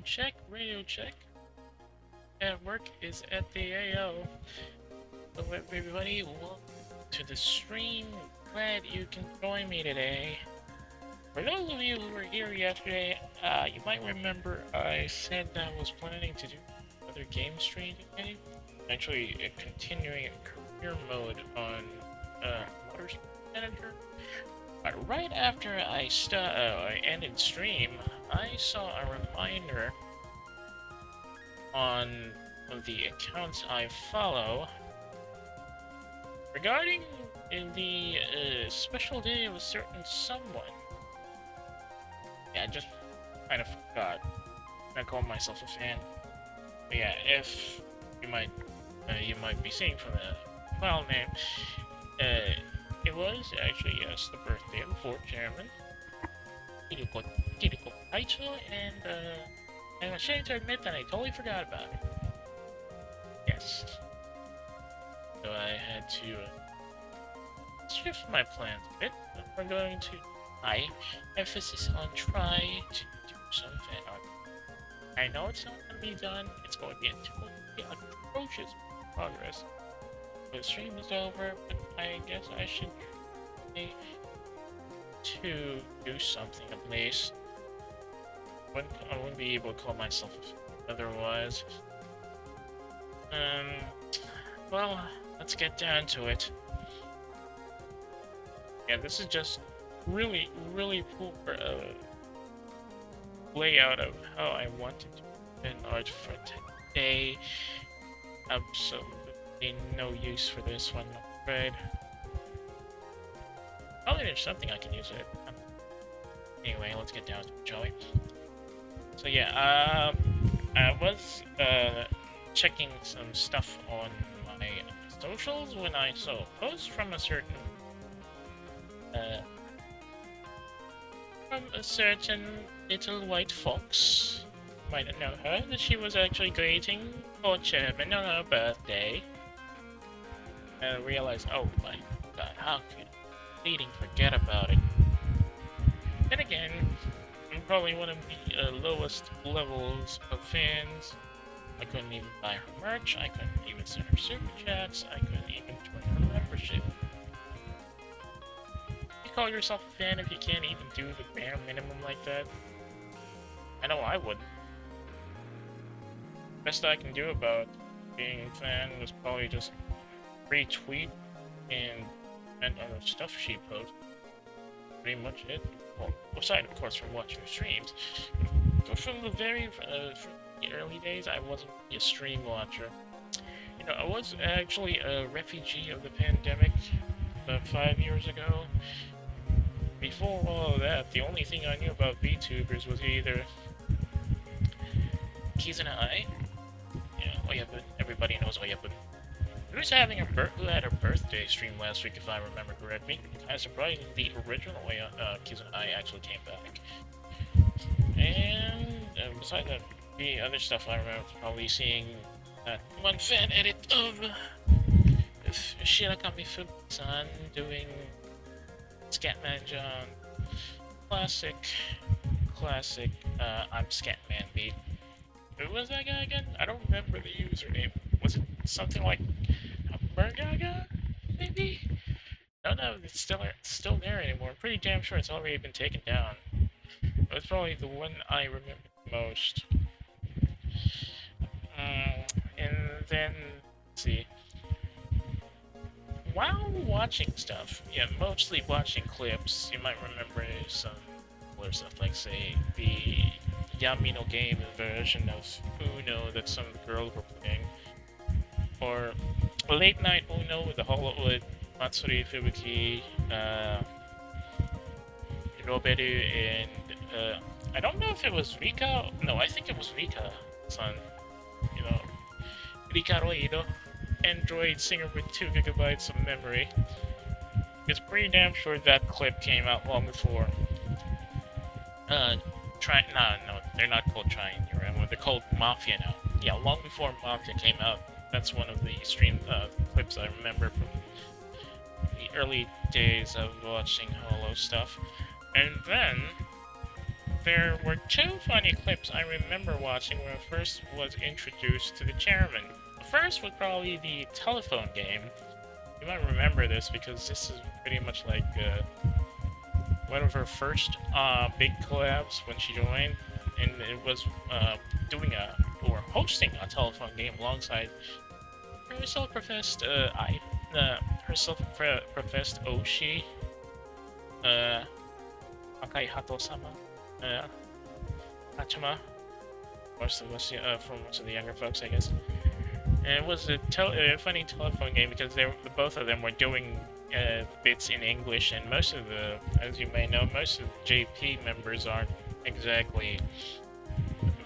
check, radio check. And work is at the AO. Hello everybody, welcome to the stream. Glad you can join me today. For those of you who were here yesterday, you might remember I said that I was planning to do another game stream today. Actually, continuing career mode on Motorsport Manager. But right after I ended stream, I saw a reminder on the accounts I follow regarding the special day of a certain someone. Yeah, I just kind of forgot. I call myself a fan. But yeah, if you might be seeing from the file name, it was actually, yes, the birthday of the fourth chairman, Keyta, and I'm ashamed to admit that I totally forgot about it. Yes. So I had to shift my plans a bit. We're going to high emphasis on try to do some fan art. I know it's not going to be done. It's going to be atrocious progress. The stream is over, but I guess I should try to do something at least. I wouldn't be able to call myself otherwise. Well, let's get down to it. Yeah, this is just really poor layout of how I wanted to do an art for today. Absolutely no use for this one, I'm afraid. Probably there's something I can use it. Anyway, let's get down to it, shall we? So yeah, I was checking some stuff on my socials when I saw a post from a certain little white fox. Might not know her, that she was actually greeting our chairman on her birthday. And I realized, oh my god, how could bleeding forget about it? Then again, I'm probably one of the lowest levels of fans. I couldn't even buy her merch, I couldn't even send her super chats, I couldn't even join her membership. You call yourself a fan if you can't even do the bare minimum like that? I know I wouldn't. Best I can do about being a fan was probably just retweet and comment on the stuff she posts. Pretty much it. Well, aside of course from watching streams, but from the very from the early days, I wasn't a stream watcher. You know, I was actually a refugee of the pandemic about 5 years ago. Before all of that, the only thing I knew about VTubers was either Keyta, Oyabun. Everybody knows Oyabun. Who had her birthday stream last week, if I remember correctly. Kind of surprised the original Keyta actually came back. And besides that, the other stuff I remember probably seeing that one fan edit of Shirakami Fuku-san doing Scatman John. Classic, I'm Scatman beat. Who was that guy again? I don't remember the username. Was it something like Hamburgaga? Maybe? I don't know if it's still there anymore. I'm pretty damn sure it's already been taken down. It was probably the one I remember the most. And then, let's see. While watching stuff, yeah, mostly watching clips, you might remember some other stuff like, say, the Yamino game version of Uno that some of the girls were playing, or Late Night Uno with Matsuri Fubuki, Roberu, and I don't know if it was Rika. No, I think it was Rika-san. You know, Rika Roido, Android singer with 2 gigabytes of memory. It's pretty damn sure that clip came out long before. No, they're not called Triangle anymore. They're called Mafia now. Yeah, long before Mafia came out. That's one of the stream clips I remember from the early days of watching Holo stuff. And then, there were two funny clips I remember watching when I first was introduced to the chairman. The first was probably the telephone game. You might remember this because this is pretty much like one of her first big collabs when she joined, and it was doing or hosting a telephone game alongside her self-professed Oshi, Akai Hato-sama, Hachima, from most of the younger folks, I guess. And it was a funny telephone game because both of them were doing bits in English, and most of the, as you may know, most of the JP members aren't exactly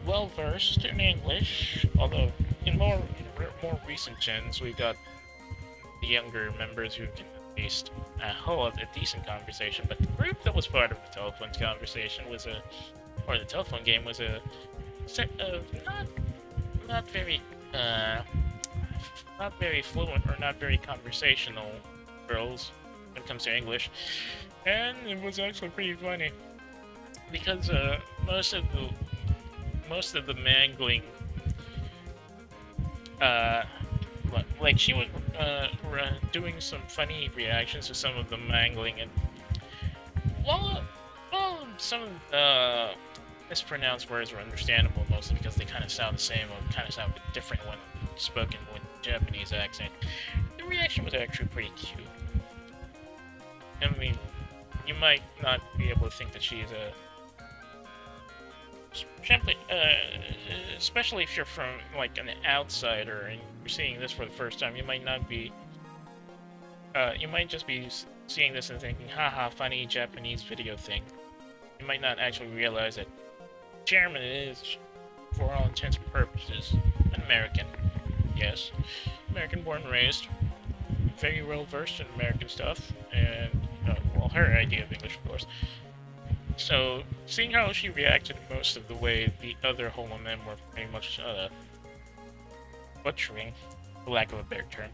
well versed in English. Although in more recent gens, we got the younger members who can at least hold a decent conversation. But the group that was part of the telephone conversation was the telephone game was a set of not very fluent or not very conversational girls when it comes to English, and it was actually pretty funny because most of the mangling, like she was doing some funny reactions to some of the mangling, and while some of the mispronounced words were understandable mostly because they kind of sound the same or kind of sound a bit different when spoken with Japanese accent, the reaction was actually pretty cute. I mean, you might not be able to think that she's especially if you're from like an outsider and you're seeing this for the first time, you might not be. You might just be seeing this and thinking, haha, funny Japanese video thing. You might not actually realize that Chairman is, for all intents and purposes, an American. Yes, American born and raised, very well versed in American stuff, and well, her idea of English, of course. So, seeing how she reacted most of the way the other Holomen were pretty much butchering, for lack of a better term,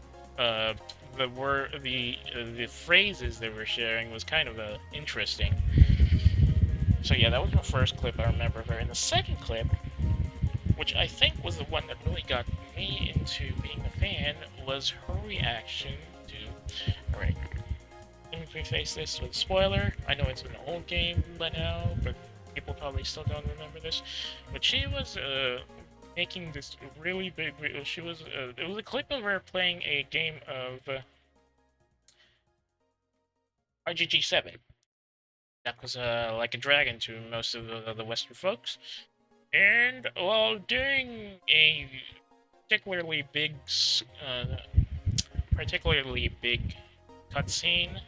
the phrases they were sharing was kind of interesting. So yeah, that was my first clip I remember of her. And the second clip, which I think was the one that really got me into being a fan, was her reaction to... Alright, let me preface this with a spoiler. I know it's an old game by now, but people probably still don't remember this. But she was making this really big... it was a clip of her playing a game of RGG7. That was like a dragon to most of the Western folks. And while during a particularly big cutscene,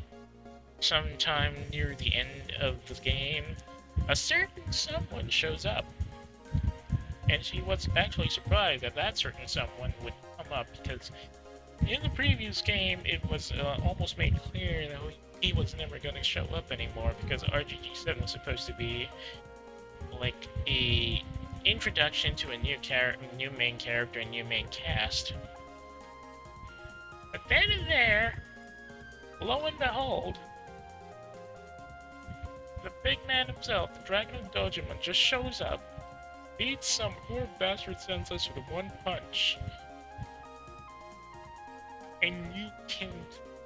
sometime near the end of the game, a certain someone shows up. And she was actually surprised that that certain someone would come up, because in the previous game it was almost made clear that he was never going to show up anymore, because RGG7 was supposed to be like a introduction to a new main character, and new main cast. But then and there, lo and behold, the big man himself, the Dragon of Dojimon, just shows up, beats some poor bastard senses with one punch, and you can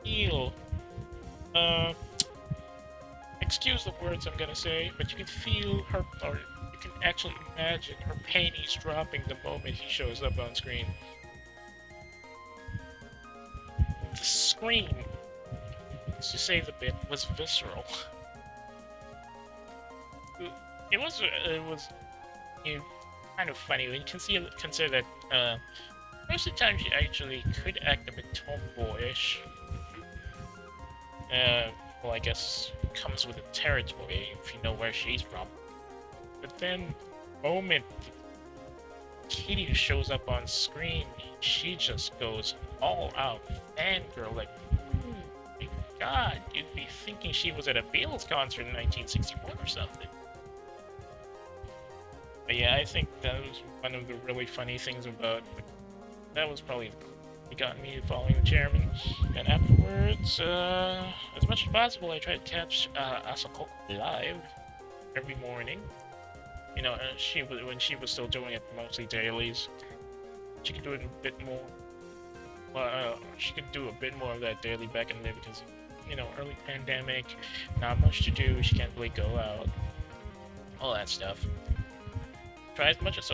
feel, excuse the words I'm gonna say, but you can feel her, or you can actually imagine her panties dropping the moment he shows up on screen. The scream, to say the bit, was visceral. It was kind of funny when you consider that most of the time she actually could act a bit tomboyish. Well, I guess it comes with the territory if you know where she's from. But then, the moment Keyta shows up on screen, she just goes all out fangirl, like, oh my god, you'd be thinking she was at a Beatles concert in 1961 or something. But yeah, I think that was one of the really funny things about it. That was probably what got me following the chairman. And afterwards, as much as possible, I try to catch Asako live every morning. You know, when she was still doing it mostly dailies, she could do it a bit more. Well, she could do a bit more of that daily back in the day because, you know, early pandemic, not much to do. She can't really go out, all that stuff. I tried as much as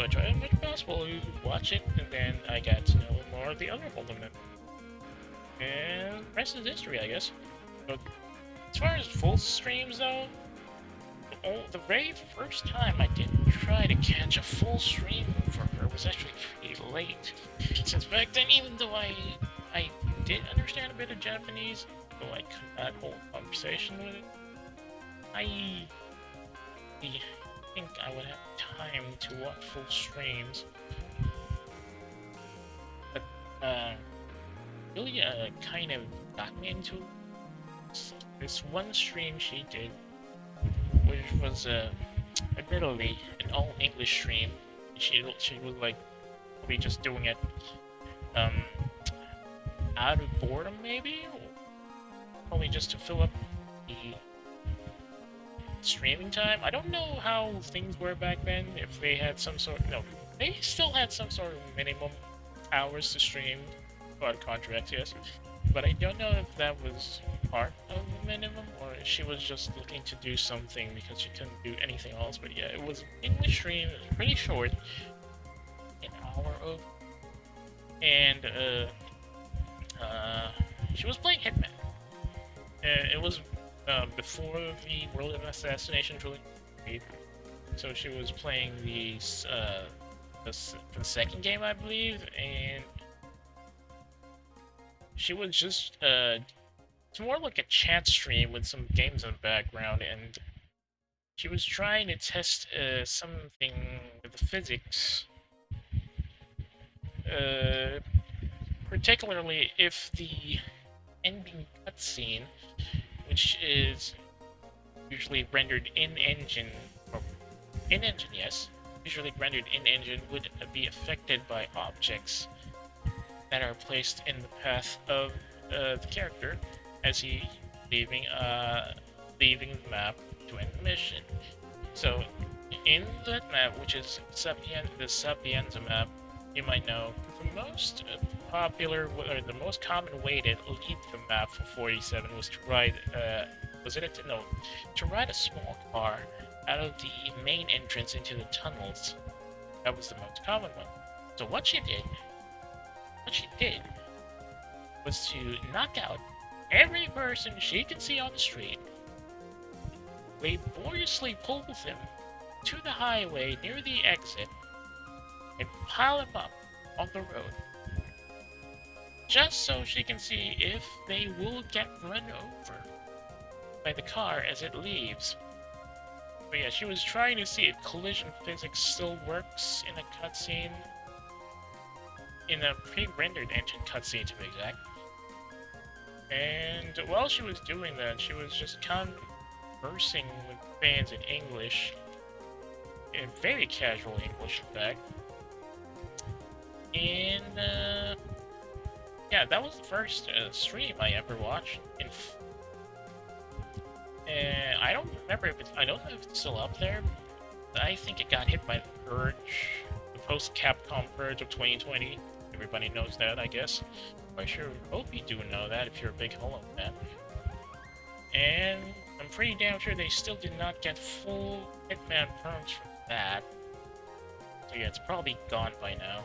possible to watch it, and then I got to know more of the other Holden members. And the rest is history, I guess. But as far as full streams, though, the very first time I did try to catch a full stream for her was actually pretty late. Since back then, even though I did understand a bit of Japanese, though I could not hold a conversation with it, I think I would have time to watch full streams. But really kind of got me into this one stream she did, which was admittedly an all English stream. She was like probably just doing it out of boredom, maybe, or probably just to fill up the streaming time. I don't know how things were back then. If they had some sort, no, they still had some sort of minimum hours to stream, part contracts, yes. But I don't know if that was part of the minimum, or if she was just looking to do something because she couldn't do anything else. But yeah, it was an English stream. It was pretty short, an hour of, and she was playing Hitman. It was before the World of Assassination trilogy, so she was playing the second game, I believe, and she was just it's more like a chat stream with some games in the background, and she was trying to test something with the physics, particularly if the ending cutscene, which is usually rendered in-engine, or in-engine, yes, usually rendered in-engine, would be affected by objects that are placed in the path of the character as he leaving the map to end the mission. So, in that map, which is the Sapienza map, you might know the most popular, or the most common way to leave the map for 47 was to ride, to ride a small car out of the main entrance into the tunnels. That was the most common one. So what she did was to knock out every person she can see on the street, laboriously pull them to the highway near the exit, and pile them up on the road, just so she can see if they will get run over by the car as it leaves. But yeah, she was trying to see if collision physics still works in a cutscene, in a pre-rendered engine cutscene to be exact. And while she was doing that, she was just conversing with fans in English, in very casual English, in fact. And yeah, that was the first stream I ever watched. I don't remember if I don't know if it's still up there. But I think it got hit by the purge, the post-Capcom purge of 2020. Everybody knows that, I guess. I sure hope you do know that if you're a big Hollow fan. And I'm pretty damn sure they still did not get full Hitman perms from that. So yeah, it's probably gone by now.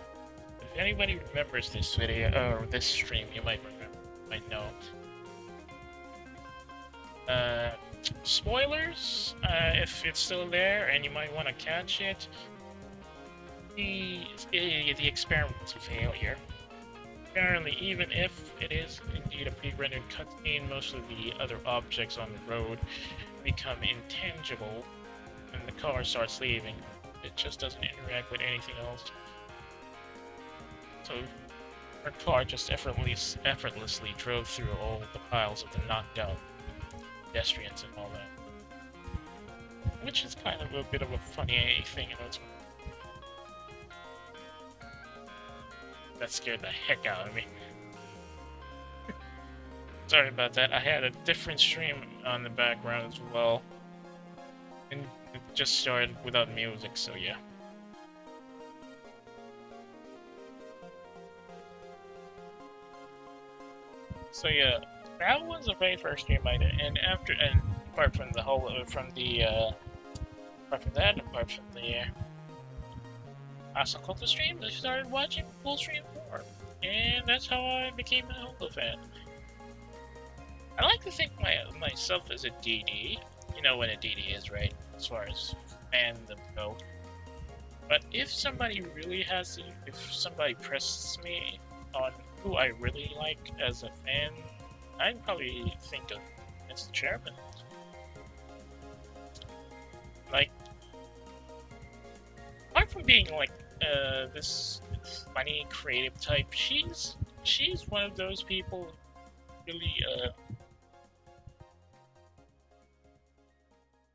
If anybody remembers this video, or this stream, you might know. Spoilers, if it's still there and you might want to catch it, the experiment was a failure. Apparently, even if it is indeed a pre-rendered cutscene, most of the other objects on the road become intangible when the car starts leaving. It just doesn't interact with anything else. So, our car just effortlessly drove through all the piles of the knocked out pedestrians and all that. Which is kind of a bit of a funny thing, you know. That scared the heck out of me. Sorry about that. I had a different stream on the background as well. And it just started without music, so yeah. So yeah, that was the very first stream I did, and apart from the whole, apart from that, apart from the Asakuta streams, I started watching full stream more, and that's how I became an Holo fan. I like to think myself as a DD. You know what a DD is, right? As far as fandom go. But if somebody really has, if somebody presses me on who I really like as a fan, I'd probably think of Mr. Chairman. Like, apart from being like this funny, creative type, she's one of those people really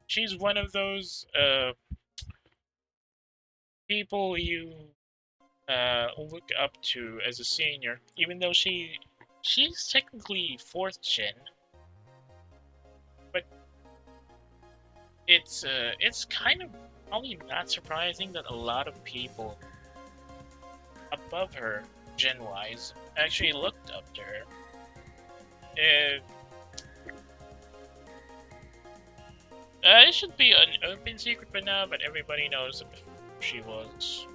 she's one of those people you look up to as a senior, even though she's technically 4th gen, but it's kind of probably not surprising that a lot of people above her, gen-wise, actually looked up to her. It should be an open secret by now, but everybody knows that she was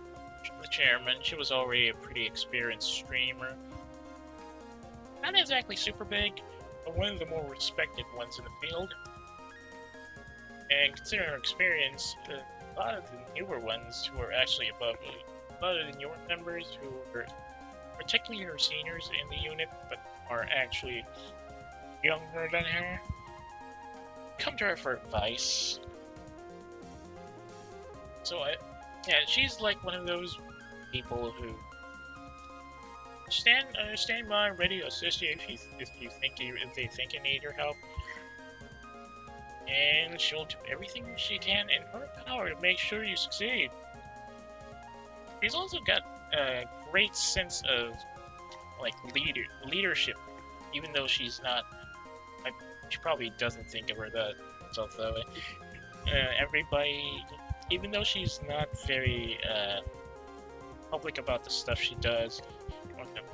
the chairman. She was already a pretty experienced streamer. Not exactly super big, but one of the more respected ones in the field. And considering her experience, a lot of the newer ones who are actually above me, a lot of the newer members who are particularly her seniors in the unit, but are actually younger than her, come to her for advice. So yeah, she's like one of those people who stand by, ready to assist you if they think you need your help, and she'll do everything she can in her power to make sure you succeed. She's also got a great sense of like leadership, even though she's not. She probably doesn't think of herself that way. Everybody, even though she's not very public about the stuff she does,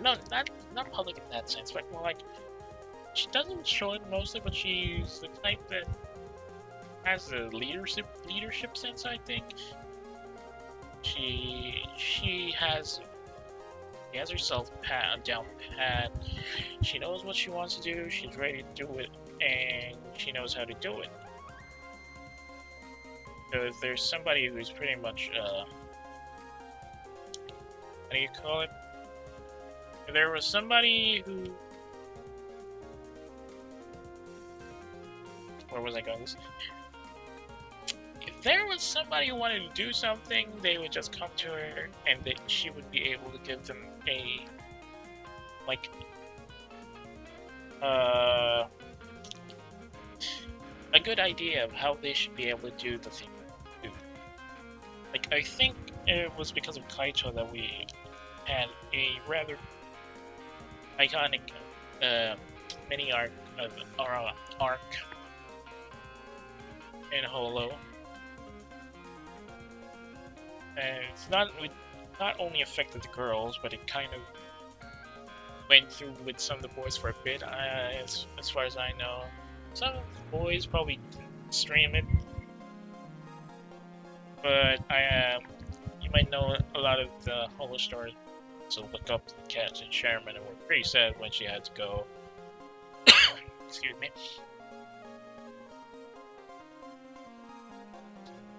no, not public in that sense, but more like she doesn't show it mostly, but she's the type that has a leadership sense. I think she has herself down pat. She knows what she wants to do. She's ready to do it, and she knows how to do it. So if there's somebody who's pretty much how do you call it? If there was somebody who, where was I going? If there was somebody who wanted to do something, they would just come to her, and she would be able to give them a good idea of how they should be able to do the thing. Like, I think it was because of Keyta that we had a rather iconic mini arc of our arc in Holo. And it's not only affected the girls, but it kind of went through with some of the boys for a bit, as far as I know. Some of the boys probably didn't stream it, but you might know a lot of the Holo stars, so look up the cats and Sherman, and were pretty sad when she had to go. Excuse me.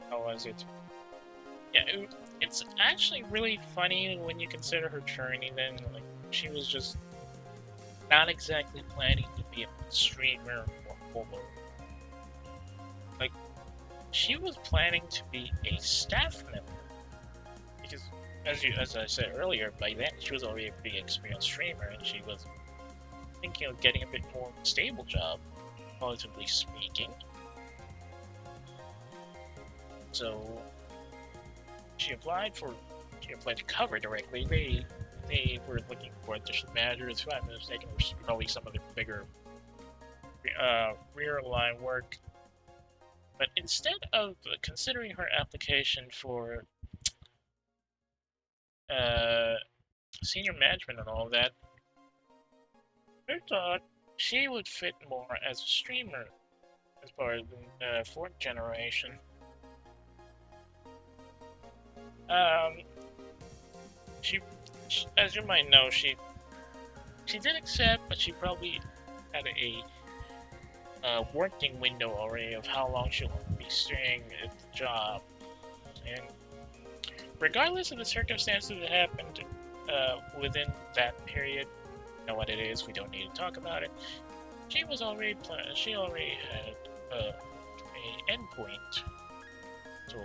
How was it? Yeah, it's actually really funny when you consider her journey. Then, like, she was just not exactly planning to be a streamer or Holo. Like, she was planning to be a staff member, because as I said earlier, by then she was already a pretty experienced streamer, and she was thinking of getting a bit more stable job, relatively speaking. So she applied to cover directly. They were looking for additional managers. If I'm not mistaken, was probably some of the bigger rear line work. But instead of considering her application for senior management and all that, I thought she would fit more as a streamer as far as the fourth generation. She, as you might know, she did accept, but she probably had a working window already of how long she will be staying at the job. And regardless of the circumstances that happened within that period, you know what it is, we don't need to talk about it. She already had a endpoint. So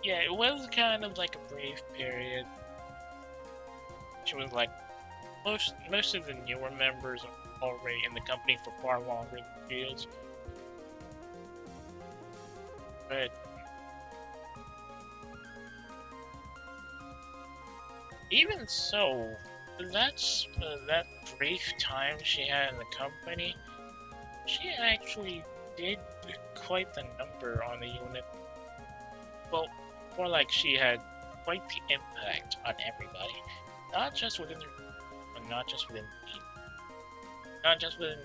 yeah, it was kind of like a brief period. She was like most of the newer members are already in the company for far longer than she is. But even so, that brief time she had in the company, she actually did quite the number on the unit. Well, more like she had quite the impact on everybody, not just within the not just within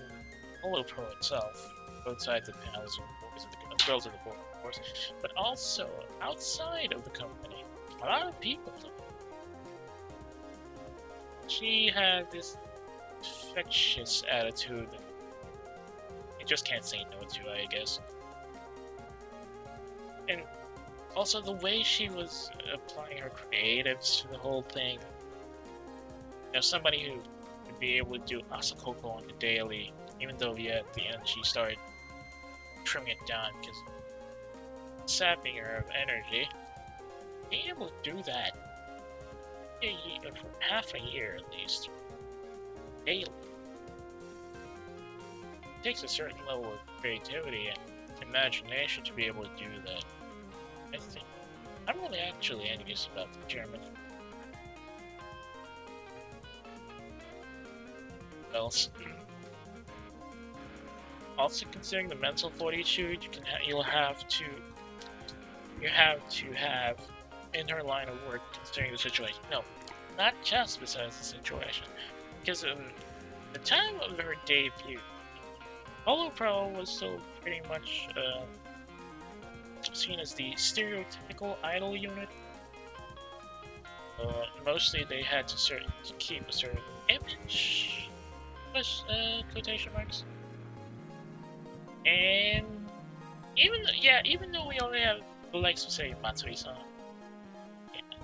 Holo Pro itself, both sides of the panels and the girls of the board, of course, but also outside of the company. A lot of people. She had this infectious attitude that you just can't say no to, I guess. And also the way she was applying her creatives to the whole thing. You know, somebody who would be able to do Asakoko on the daily, even though, yeah, at the end she started trimming it down because sapping her of energy. Being able to do that for half a year at least, daily, it takes a certain level of creativity and imagination to be able to do that. I think I'm really actually envious about the German. Else. Also, considering the mental fortitude, you have to have in her line of work, considering the situation. No, not just besides the situation, because the time of her debut, Holo Pro was still pretty much seen as the stereotypical idol unit. Mostly, they had to keep a certain image. Quotation marks. And even though we already have the likes of, say, Matsuri-san,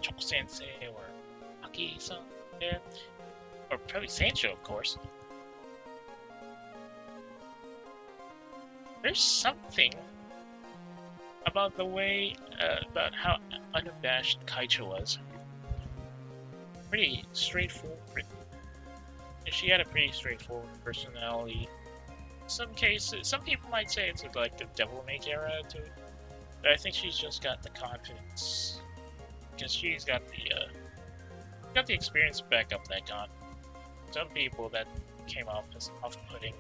Choku-sensei, or Aki-san there, or probably Sancho, of course, there's something about the way, about how unabashed Kaicho was. Pretty straightforward. She had a pretty straightforward personality. Some cases, some people might say it's like a devil may care attitude, but I think she's just got the confidence because she's got the experience to back up that confidence. Some people that came off as off-putting,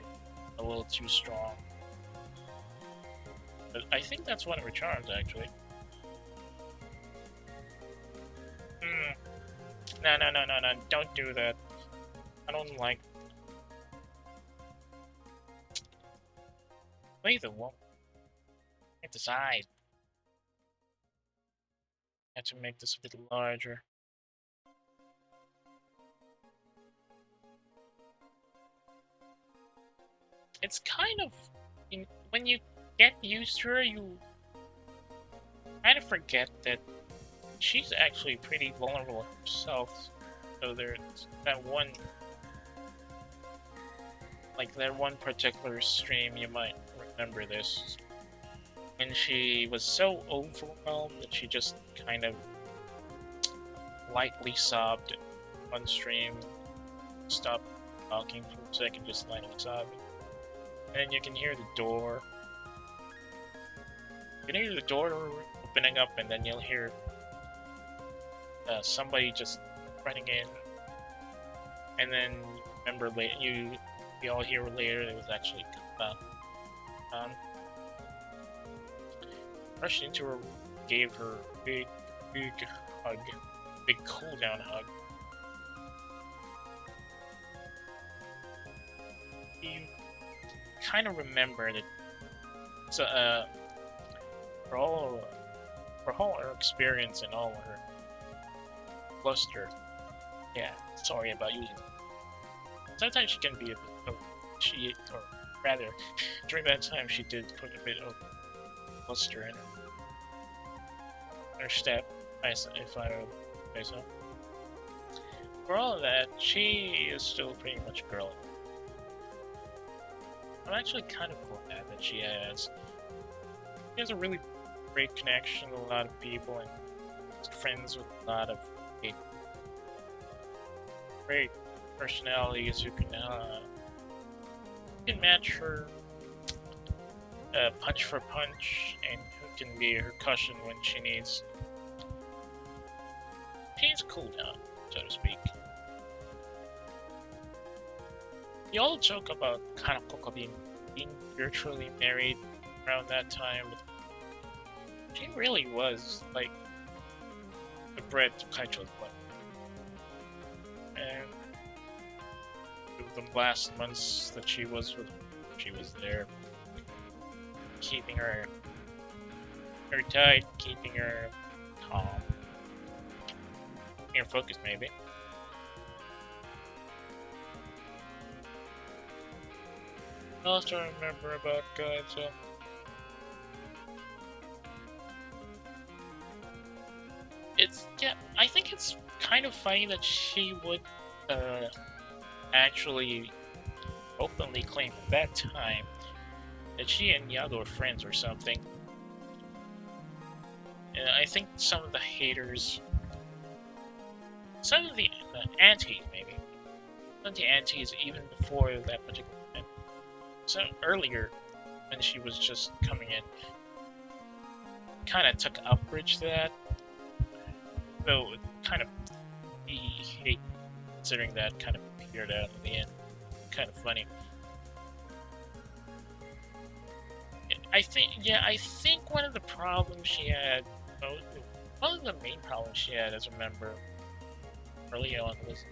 a little too strong, but I think that's one of her charms, actually. No, don't do that. I don't like. Wait, the one. Can't decide. I have to make this a bit larger. It's kind of when you get used to her, you kind of forget that she's actually pretty vulnerable herself. So there's that one. Like that one particular stream, you might remember this, when she was so overwhelmed that she just kind of lightly sobbed on stream, stopped talking for a second, just lightly sobbing, and then you can hear the door. You can hear the door opening up, and then you'll hear somebody just running in, and then remember we all hear later it was actually Keyta. Rushed into her, gave her a big hug, big cool down hug. You kind of remember that. So, for all her experience and all her bluster. Yeah, sorry about using. Sometimes she can be a bit. Or rather, during that time, she did put a bit of bluster in her step, if I would say so. For all of that, she is still pretty much a girl. I'm actually kind of glad that she has a really great connection with a lot of people and is friends with a lot of great personalities who can match her punch for punch and who can be her cushion when she needs cool down, so to speak. You all joke about Kanako being virtually married around that time, but she really was like the bread to Kaicho's blood. And the last months that she was there, keeping her tight, keeping her calm, keeping her focused maybe. What else do I remember about Kaicho? I think it's kind of funny that she would actually openly claim at that time that she and Yago were friends or something. And I think some of the haters, some of the antis maybe, some of the antis even before that particular time, so earlier when she was just coming in, kind of took umbrage to that. Though it kind of be hate considering that kind of appeared out in the end. Kind of funny. I think one of the problems she had, one of the main problems she had as a member early on was,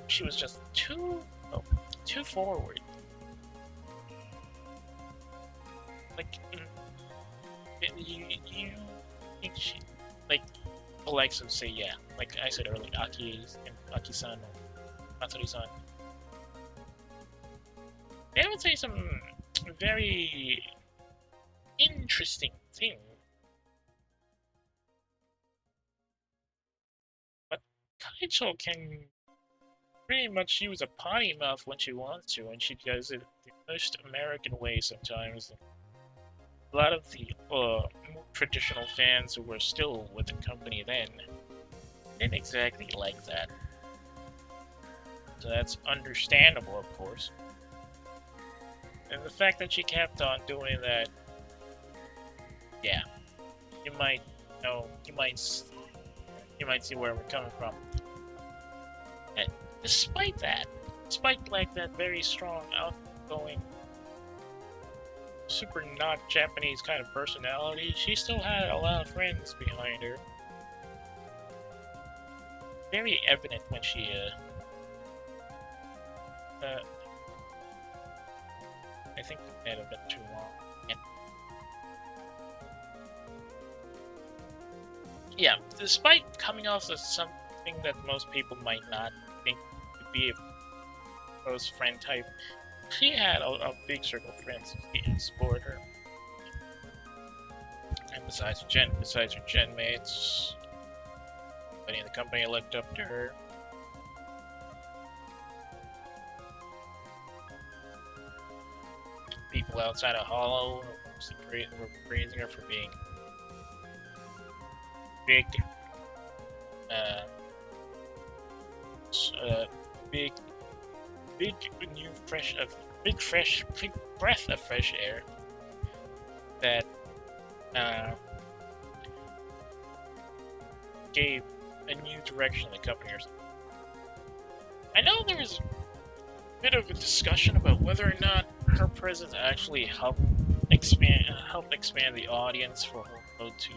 she was just too forward. Like, you think she, like, the likes of, say, like I said earlier, Aki-san or Matsuri-san. They would say some very interesting things. But Kaicho can pretty much use a potty mouth when she wants to, and she does it the most American way sometimes. A lot of the more traditional fans who were still with the company then didn't exactly like that. So that's understandable, of course. And the fact that she kept on doing that, you might see where we're coming from. And despite like that very strong, outgoing, super not Japanese kind of personality, she still had a lot of friends behind her. Very evident when she I think we had a bit too long. Yeah, despite coming off as something that most people might not think would be a close friend type, she had a big circle of friends who supported her. And besides her gen mates, everybody in the company looked up to her. People outside of Hollow were praising her for being big, big breath of fresh air that gave a new direction to the company or something. I know bit of a discussion about whether or not her presence actually helped expand the audience for Holo to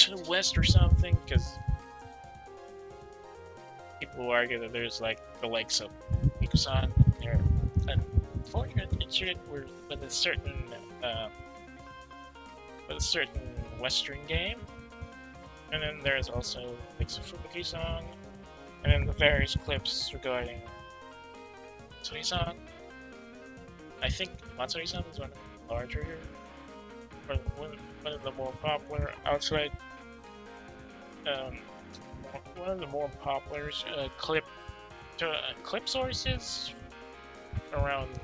the west or something, because people argue that there's like the likes of Mikusan, they're unfortunate incident with a certain Western game, and then there's also like Fubuki-san, and then the various clips regarding Matsuri-san. I think Matsuri-san is one of the larger, or one of the more popular outside, one of the more popular clip sources around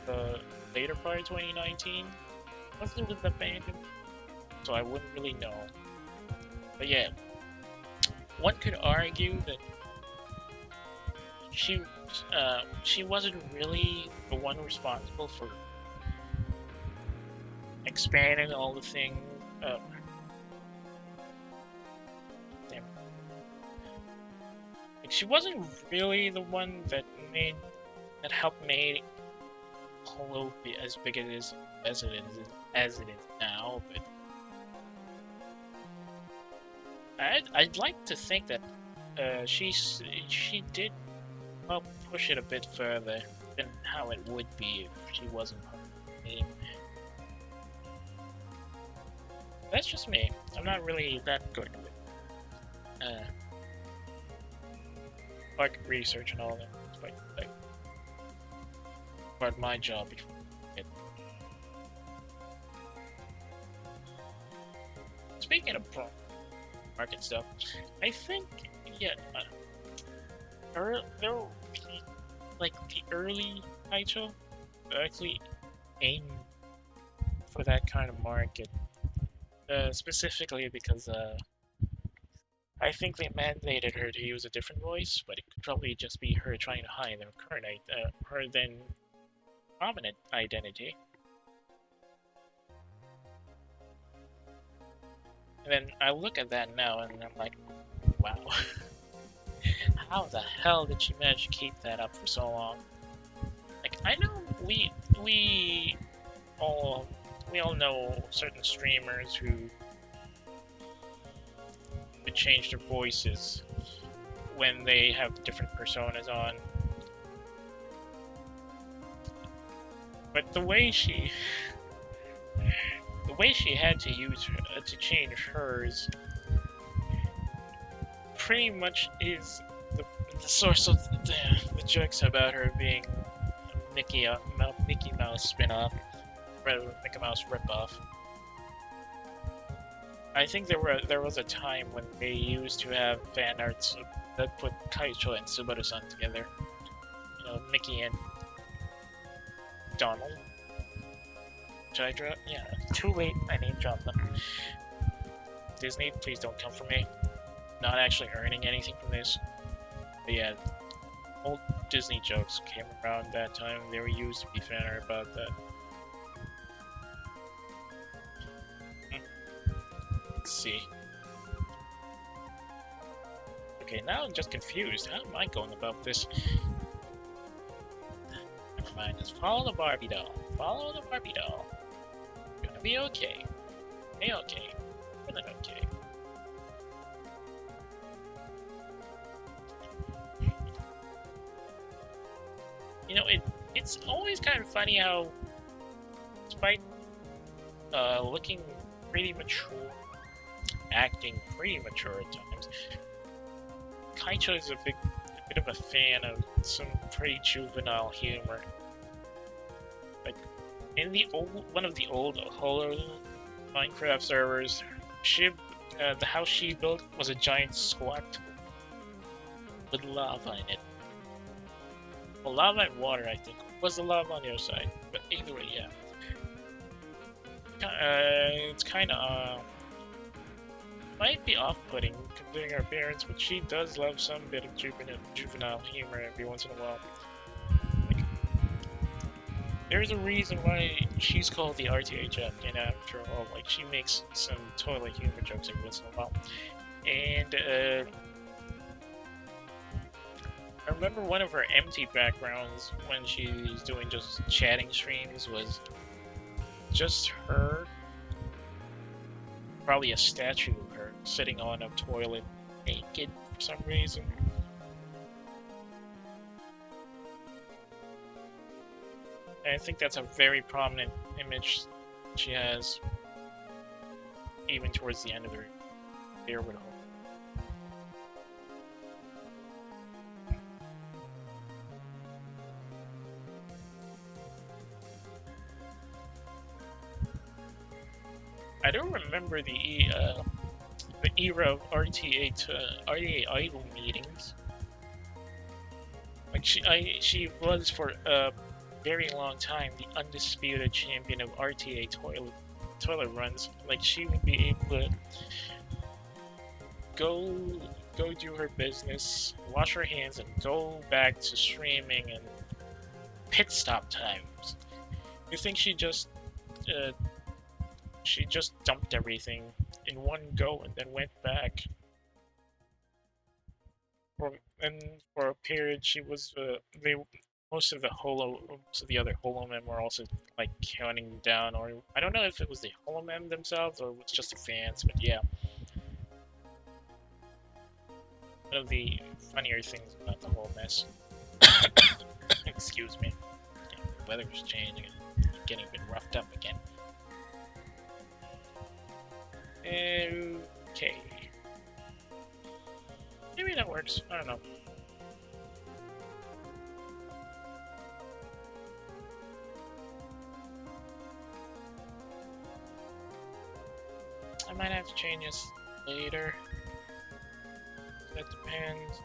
the later part of 2019. Mostly with the fandom, so I wouldn't really know. But yeah, one could argue that she wasn't really the one responsible for expanding all the things. Like, she wasn't really the one that helped make Holo be as big as it is now. But I'd like to think that she did help push it a bit further than how it would be if she wasn't part of the game. That's just me. I'm not really that good with market research and all that. It's like part of my job. Speaking of market stuff, I think like the early Kaicho actually aimed for that kind of market, specifically because I think they mandated her to use a different voice, but it could probably just be her trying to hide her then prominent identity. And then I look at that now and I'm like, wow. How the hell did she manage to keep that up for so long? Like, I know we all know certain streamers who would change their voices when they have different personas on. But the way she had to change hers pretty much is the source of the jokes about her being a Mickey Mouse spin-off rather than Mickey Mouse ripoff. I think there was a time when they used to have fan arts that put Kaicho and Subaru-san together. You know, Mickey and Donald. Yeah, too late, I name dropped them. Disney, please don't come for me. Not actually earning anything from this. But yeah, old Disney jokes came around that time. They were used to be fan art about that. Let's see. Okay, now I'm just confused. How am I going about this? Never mind, just follow the Barbie doll. Follow the Barbie doll. You're gonna be okay. Be okay. Really okay. You know, it's always kind of funny how, despite looking pretty mature, acting pretty mature at times, Kaicho is a bit of a fan of some pretty juvenile humor. Like, in one of the old Holo Minecraft servers, the house she built was a giant squat with lava in it. Well, lava and water, I think. Was the lava on the other side? But either way, yeah. It's kind of might be off-putting considering her appearance, but she does love some bit of juvenile humor every once in a while. Like, there's a reason why she's called the RTHF, and after all, like, she makes some toilet humor jokes every once in a while. And I remember one of her empty backgrounds when she's doing just chatting streams was just her, probably a statue of her sitting on a toilet naked for some reason. And I think that's a very prominent image she has even towards the end of her career with her. I don't remember the era of RTA idol meetings. Like she was for a very long time the undisputed champion of RTA toilet runs. Like she would be able to go do her business, wash her hands, and go back to streaming and pit stop times. You think she just dumped everything in one go and then went back? And for a period, she was most of the other Hollow-Men were also like counting down, or I don't know if it was the Hollow-Men themselves or it was just the fans, but yeah. One of the funnier things about the whole mess. Excuse me. Yeah, the weather's changing and getting a bit roughed up again. Okay. Maybe that works. I don't know. I might have to change this later. That depends.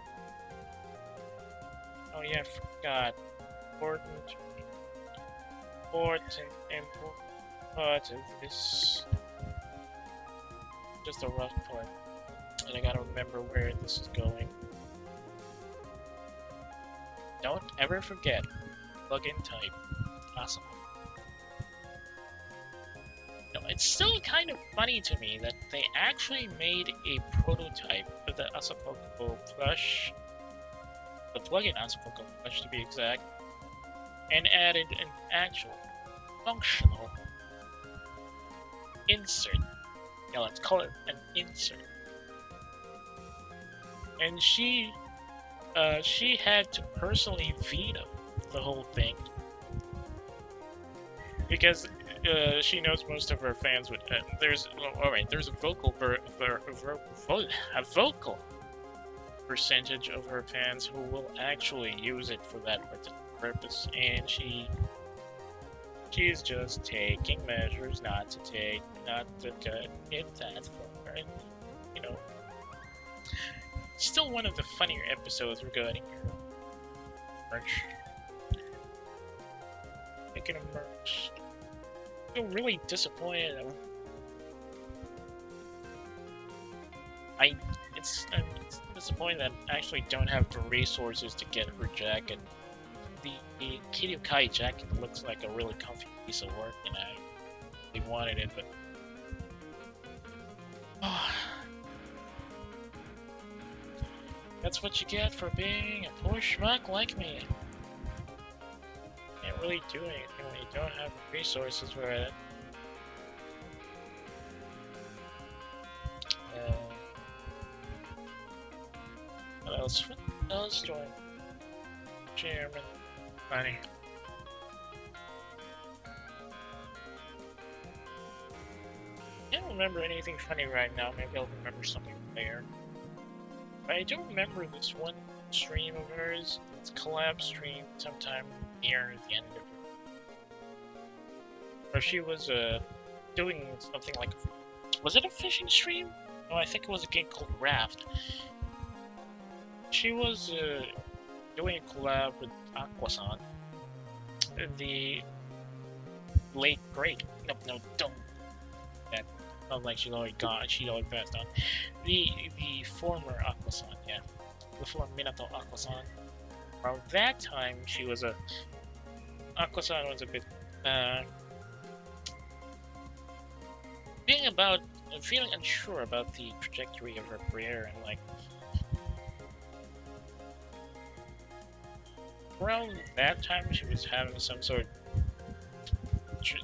Oh yeah, I forgot. Important part of this. Just a rough part. And I gotta remember where this is going. Don't ever forget, plug-in type. Awesome. No, it's still kind of funny to me that they actually made a prototype of the Asapoko plush, the plug-in Asapoko plush to be exact, and added an actual functional insert. Yeah, let's call it an insert. And she had to personally veto the whole thing because she knows most of her fans would. There's a vocal percentage of her fans who will actually use it for that purpose, and she's just taking measures not to cut it that far, and you know. Still one of the funnier episodes regarding her merch. Making a merch. I feel really disappointed. I'm disappointed that I actually don't have the resources to get her jacket. The Keyta jacket looks like a really comfy piece of work, and I really wanted it, but that's what you get for being a poor schmuck like me. Can't really do anything when you don't have the resources for it. What else? What else do I... Chairman. Funny. I don't remember anything funny right now. Maybe I'll remember something later. But I do remember this one stream of hers. It's a collab stream sometime near the end of it. Where she was doing something like... Was it a fishing stream? No, I think it was a game called Raft. She was doing a collab with Aquasan. The late great. No, don't. That sounds like she's already gone. She'd already passed on. The former Aquasan, yeah. The former Minato Aquasan. Around that time, she was a... Aquasan was a bit... feeling unsure about the trajectory of her career, and like... around that time she was having some sort of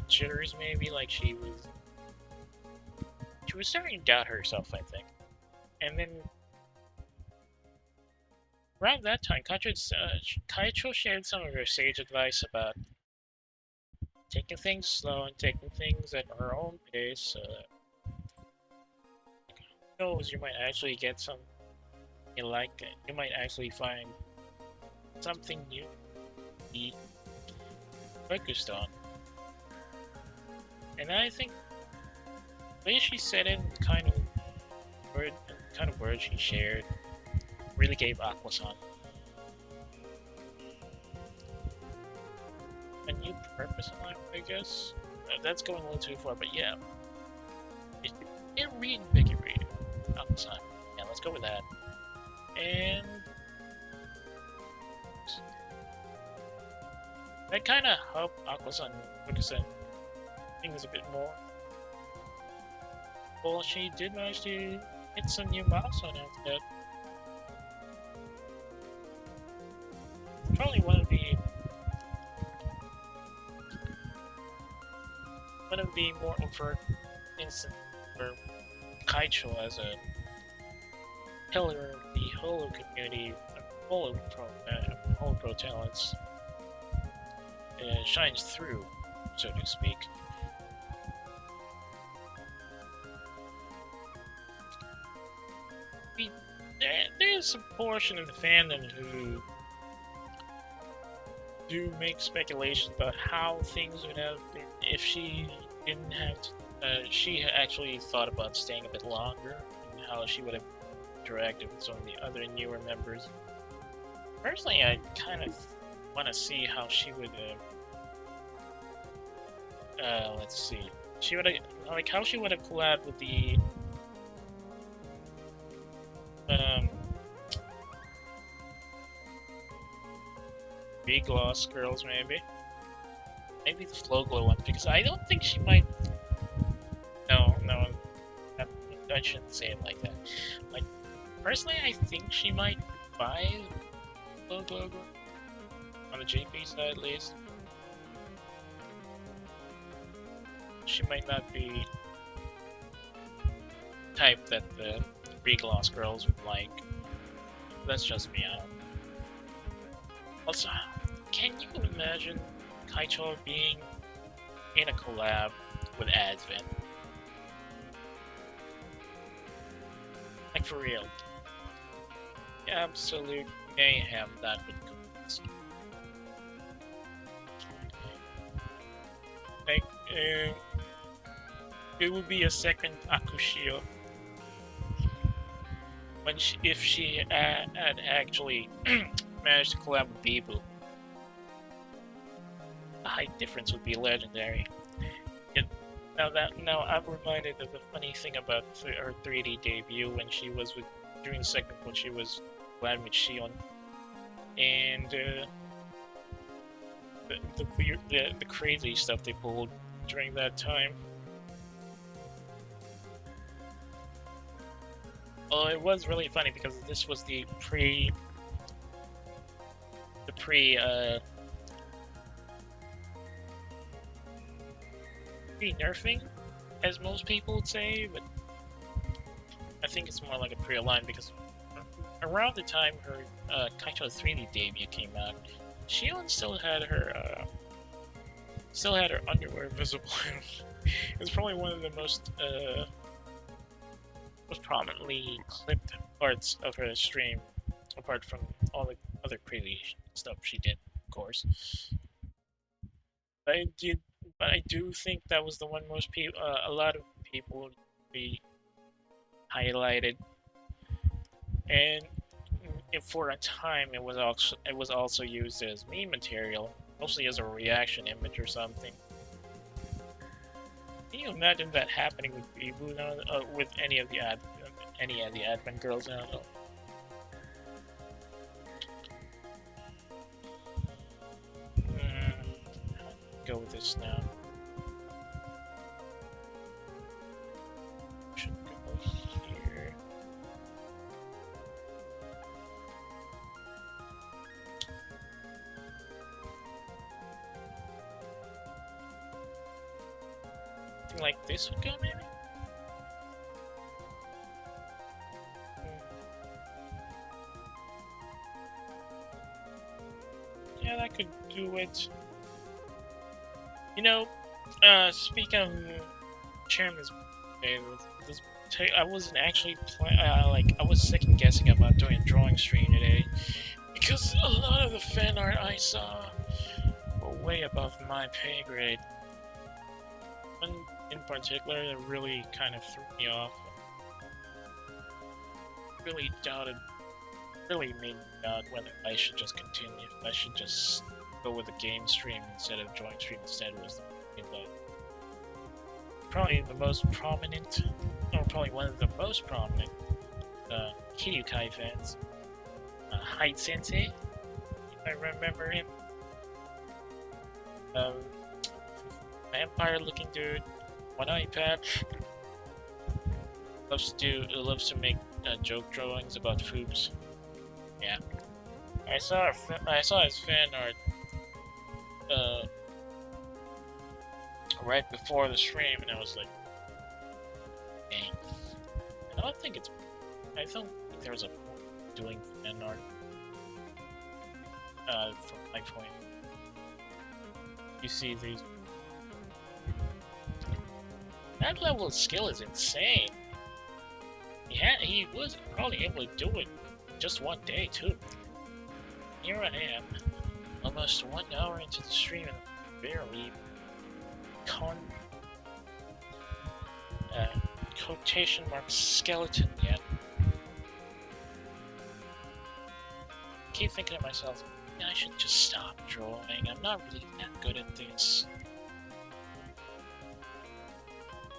jitters, maybe, like she was starting to doubt herself, I think. And then around that time, Kaicho shared some of her sage advice about taking things slow and taking things at her own pace. Who knows, you might actually get some you like. You might actually find something new to be focused on. And I think the way she said it, kind of words she shared, really gave Aqua-san a new purpose in life, I guess. That's going a little too far, but yeah. It reinvigorated Aqua-san. Yeah, let's go with that. And that kind of helped Aqua-san focus on things a bit more. Well, she did manage to hit some new milestone after that. Probably one of the more overt instances for Kaicho as a pillar of the Holo community, Holo Pro talents, shines through, so to speak. There's a portion of the fandom who do make speculations about how things would have been if she didn't have to. She actually thought about staying a bit longer and how she would have interacted with some of the other newer members. Personally, I kind of want to see how she would. Let's see. She would how she would have collabed with the Big Gloss girls, maybe the Flow Glow ones, because I don't think she might. No, I shouldn't say it like that. Like, personally, I think she might buy Flow Glow on the JP side, at least. She might not be the type that the Gloss girls would like. That's just me. Also, can you imagine Kaicho being in a collab with Advent? Like, for real. Absolute mayhem that would cause. Like, it would be a second Akushio if she had actually managed to collab with Bibu. The height difference would be legendary. Now I'm reminded of the funny thing about her 3D debut when she was during the second one she was collabing with Shion, and the crazy stuff they pulled during that time. Well, it was really funny because this was the pre-nerfing, as most people would say, but I think it's more like a pre-align because around the time her Kaicho's 3D debut came out, Shion still had her underwear visible. It was probably one of the most prominently clipped parts of her stream, apart from all the other crazy stuff she did, of course. But I do think that was the one most a lot of people would be highlighted, and for a time it was also used as meme material, mostly as a reaction image or something. Can you imagine that happening with people with any of the admin girls now? Go with this now. Should go here. something like this would go, maybe? Yeah, that could do it. You know, speaking of sharing this, I wasn't actually I was second guessing about doing a drawing stream today because a lot of the fan art I saw were way above my pay grade. One in particular that really kind of threw me off. Really made me doubt whether I should just continue, if I should just go with the game stream instead of drawing stream instead was probably the most prominent, or probably one of the most prominent Keyta fans. Hyde Sensei, if I remember him. Vampire-looking dude, one eye patch. Loves to make joke drawings about foobs. Yeah, I saw his fan art right before the stream, and I was like, dang. I don't think there's a point doing fan art. From my point, you see these. That level of skill is insane. He was probably able to do it just one day too. Here I am, almost 1 hour into the stream and barely quotation mark skeleton yet. Keep thinking to myself, I should just stop drawing. I'm not really that good at this.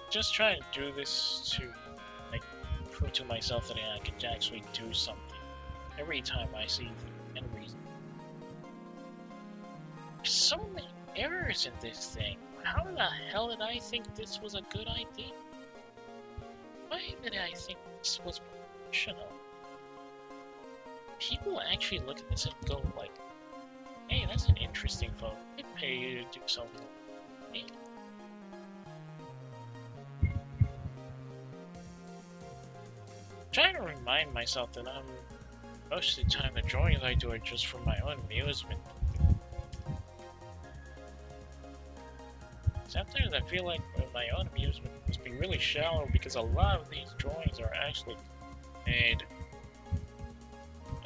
Just try to do this to prove to myself that I can actually do something every time I see the end reason. There's so many errors in this thing. How the hell did I think this was a good idea? Why did I think this was professional? People actually look at this and go like, hey, that's an interesting photo. I'd pay you to do something like that. Trying to remind myself that most of the time the drawings I do are just for my own amusement. Sometimes I feel like my own amusement must be really shallow because a lot of these drawings are actually made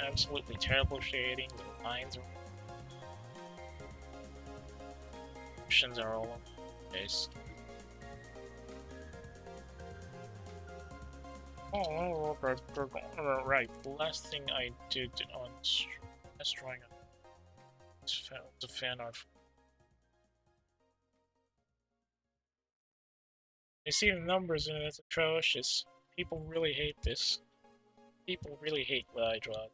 absolutely terrible shading, the lines are all over the place. Oh, right. The last thing I did on this drawing was a fan art. You see the numbers in it, it's atrocious. People really hate this. People really hate what I draw.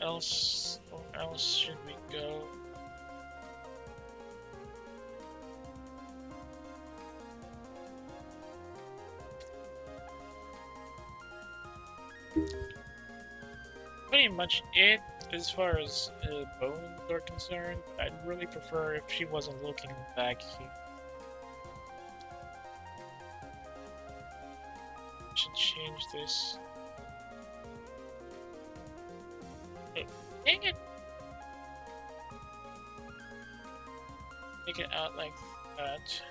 Where else should we go? Pretty much it as far as bones are concerned. I'd really prefer if she wasn't looking back here. Should change this. Dang it! Make it out like that.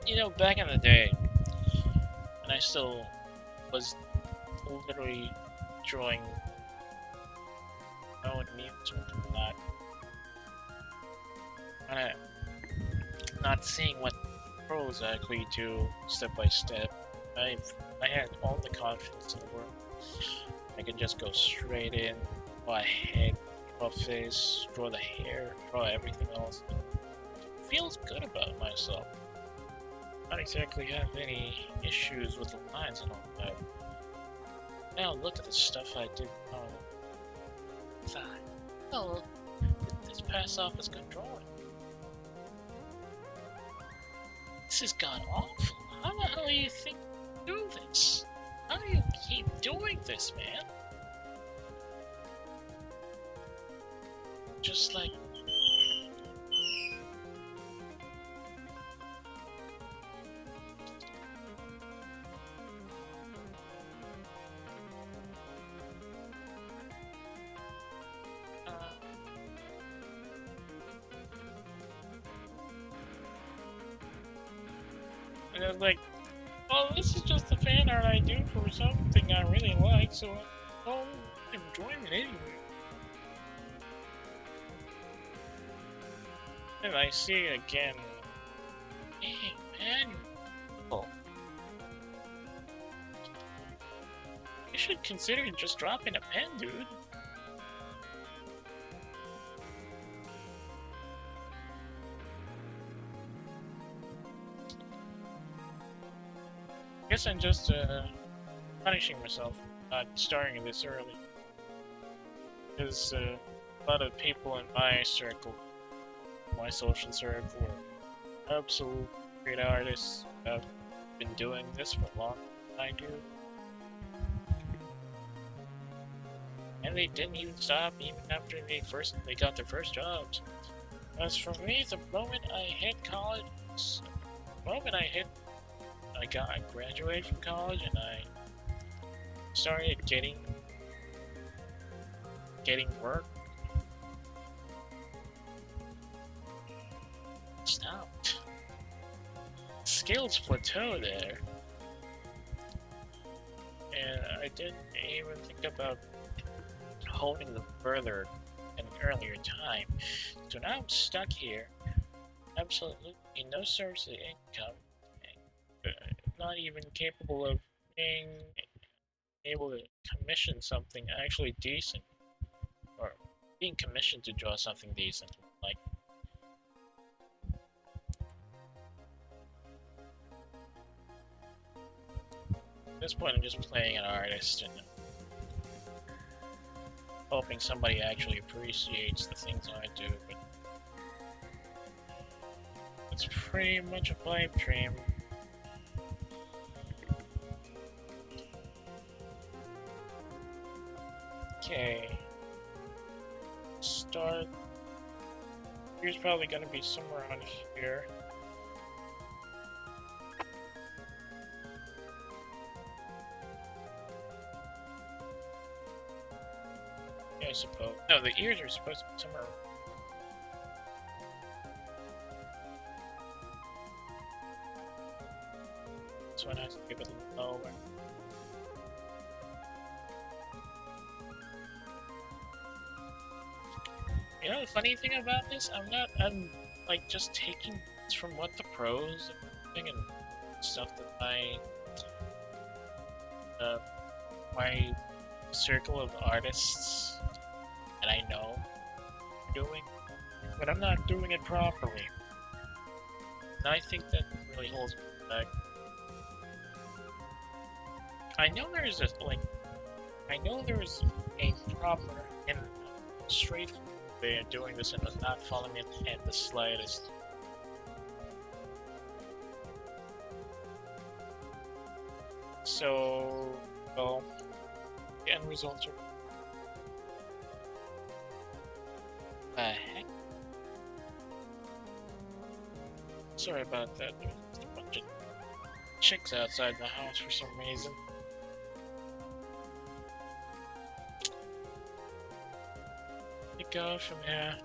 You know, back in the day, when I still was literally drawing my own amusement and not seeing what pros actually do step by step. I had all the confidence in the world. I could just go straight in, draw a head, draw a face, draw the hair, draw everything else. It feels good about myself. not exactly have any issues with the lines and all that. Now look at the stuff I did. Fine. Oh, this pass off is good drawing. This has gone awful. How the hell do you think you do this? How do you keep doing this, man? Just like... and I was like, well, this is just the fan art I do for something I really like, so I'll enjoyment anyway. And I see it again. Hey, man. Oh. You should consider just dropping a pen, dude. I guess I'm just punishing myself for not starting this early. Because a lot of people in my circle, my social circle, are absolute great artists who have been doing this for longer than I do. And they didn't even stop even after they got their first jobs. As for me, the moment I hit college, the moment I graduated from college and I started getting work, stopped. Skills plateau there, and I didn't even think about holding them further at an earlier time. So now I'm stuck here, absolutely no source of income. Not even capable of being able to commission something actually decent, or being commissioned to draw something decent. Like, at this point, I'm just playing an artist and hoping somebody actually appreciates the things I do. But it's pretty much a pipe dream. Okay, start. Here's probably gonna be somewhere on here. Yeah, I suppose. No, the ears are supposed to be somewhere. This one has to be a bit lower. You know the funny thing about this? I'm like just taking this from what the pros and stuff that my circle of artists that I know are doing, but I'm not doing it properly. And I think that really holds me back. I know there's a proper and straightforward way of doing this and was not following it in the slightest. So, well, the end results are... The heck? Sorry about that, there's a bunch of chicks outside the house for some reason. Go from here.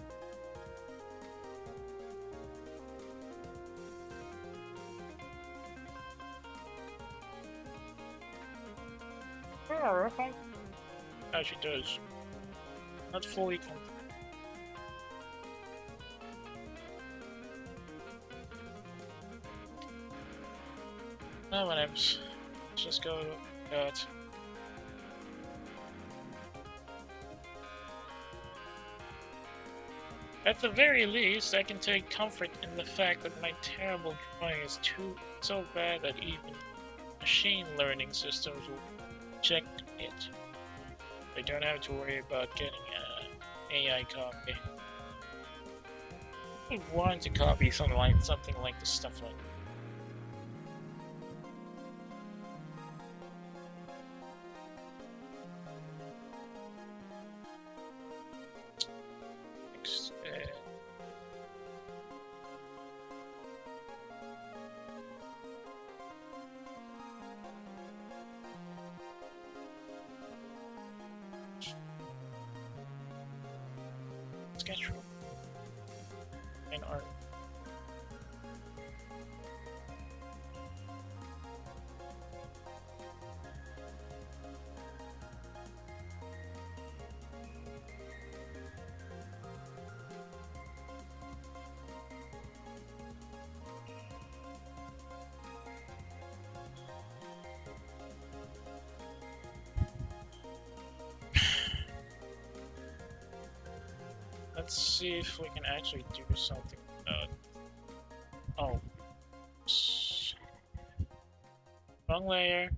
How she does. Not fully complete. No, my name's. Let's just go out. At the very least, I can take comfort in the fact that my terrible drawing is so bad that even machine learning systems will reject it. I don't have to worry about getting an AI copy. I want to copy something like this stuff like that. Sketchroom and art. Let's see if we can actually do something about it. Oh. Wrong layer.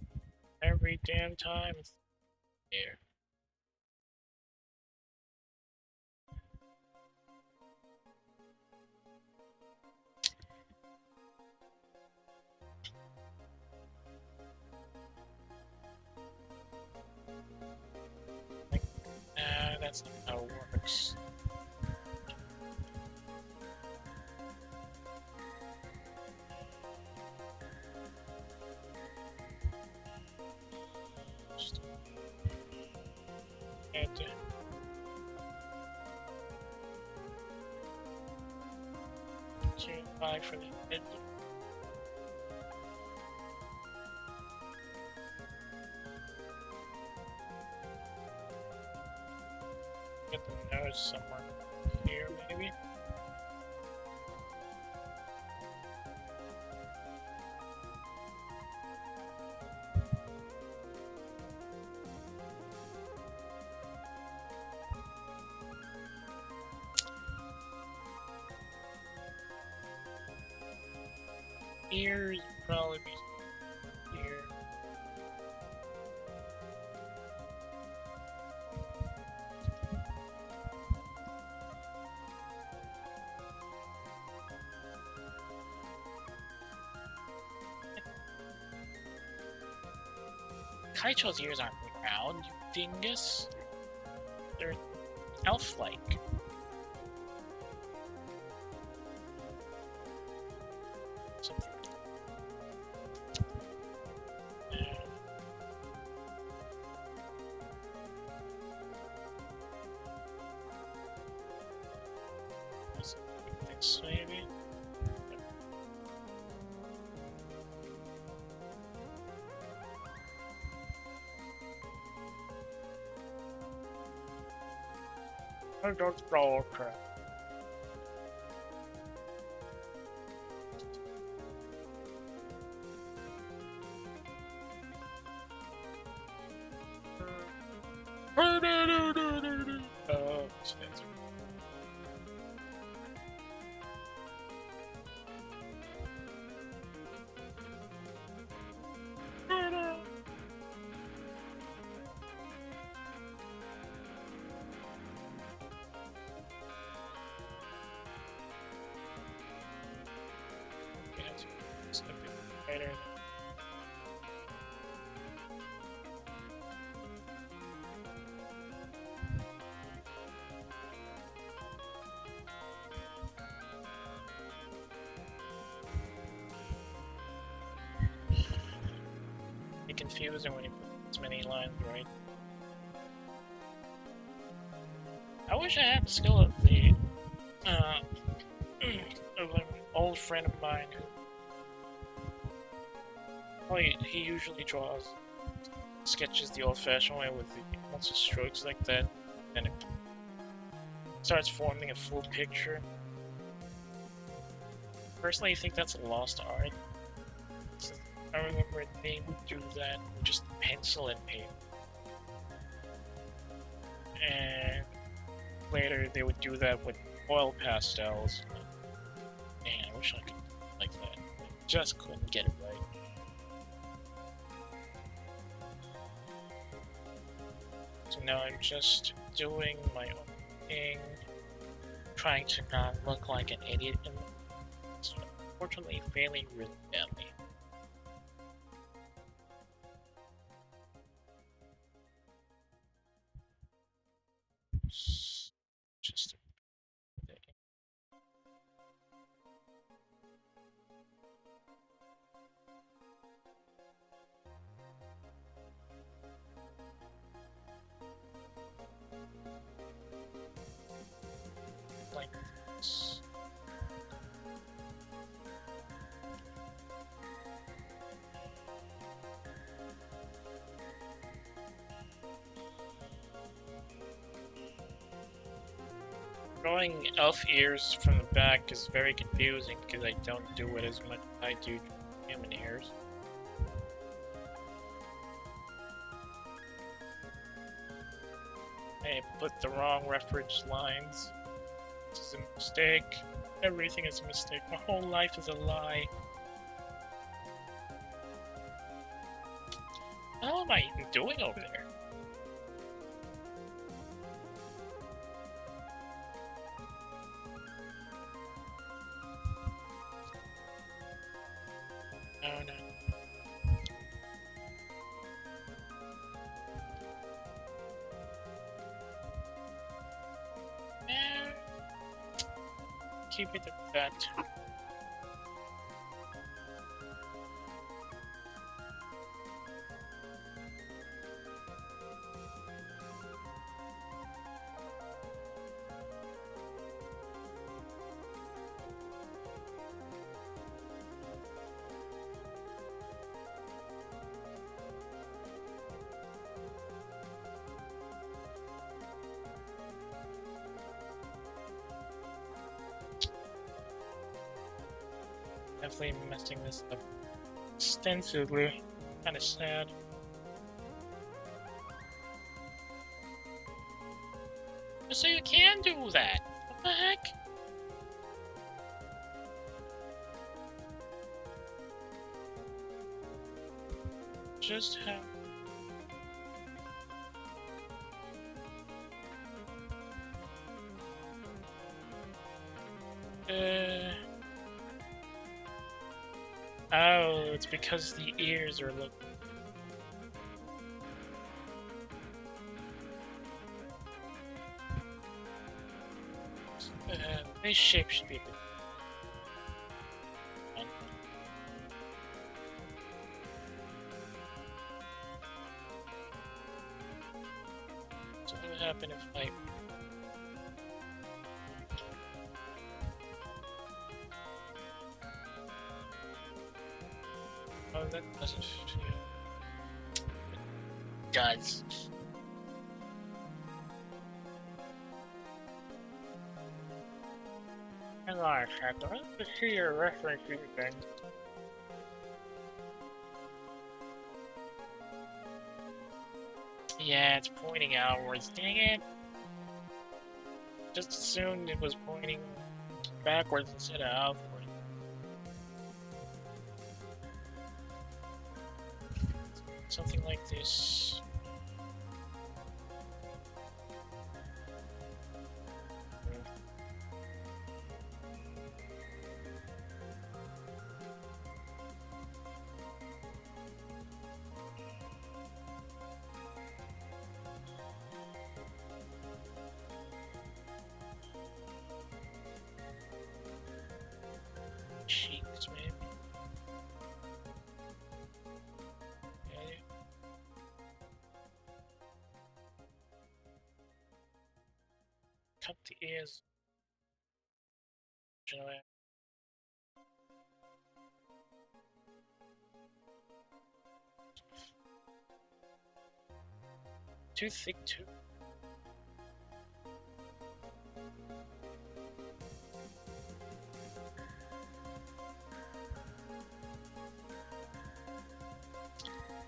Every damn time. Here. That's not how it works. Buy for the head. Get the nose somewhere here, maybe. Ears probably be here. Kaicho's ears aren't round, you dingus. They're elf-like. Something. This maybe. I don't throw crap. Oh, Spencer. It's a bit better. It's confusing when you put this many lines, right? I wish I had the skill of of an old friend of mine who he usually draws sketches the old-fashioned way with lots of strokes like that, and it starts forming a full picture. Personally, I think that's a lost art. I remember they would do that with just pencil and paper. And later they would do that with oil pastels. Man, I wish I could like that. I just couldn't get it right. So now I'm just doing my own thing, trying to not look like an idiot, and unfortunately failing really badly. Just like this. Drawing elf ears from the back is very confusing because I don't do it as much as I do human ears. I put the wrong reference lines. This is a mistake. Everything is a mistake. My whole life is a lie. How am I even doing over there? Oh no. Keep it at that. Definitely messing this up extensively. Kinda sad. So you can do that. What the heck? Just have... Oh, it's because the ears are looking. This shape should be a bit. So what would happen if I... Oh, that doesn't feel... It does. Hang on a second, let's see your reference again. Yeah, it's pointing outwards, dang it! Just assumed it was pointing backwards instead of outwards. Something like this. Cheeks, maybe. Okay. Cut the ears. Generally. Too thick, too.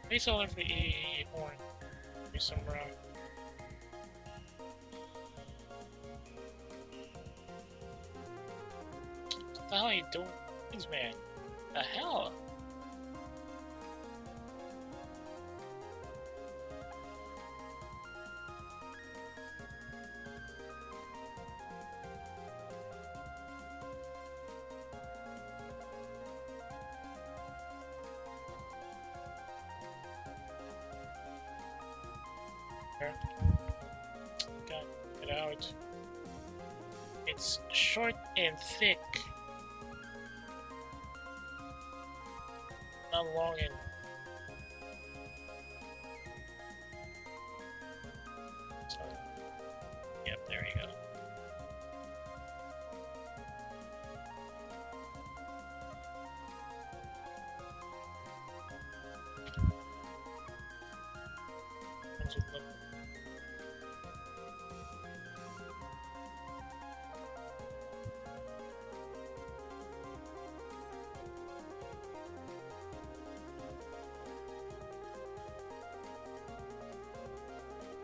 Face all over the horn. Maybe somewhere else. hell are you doing things, man? The hell? Gotta get out. It's short and thick. Not long and... So, yep, there you go.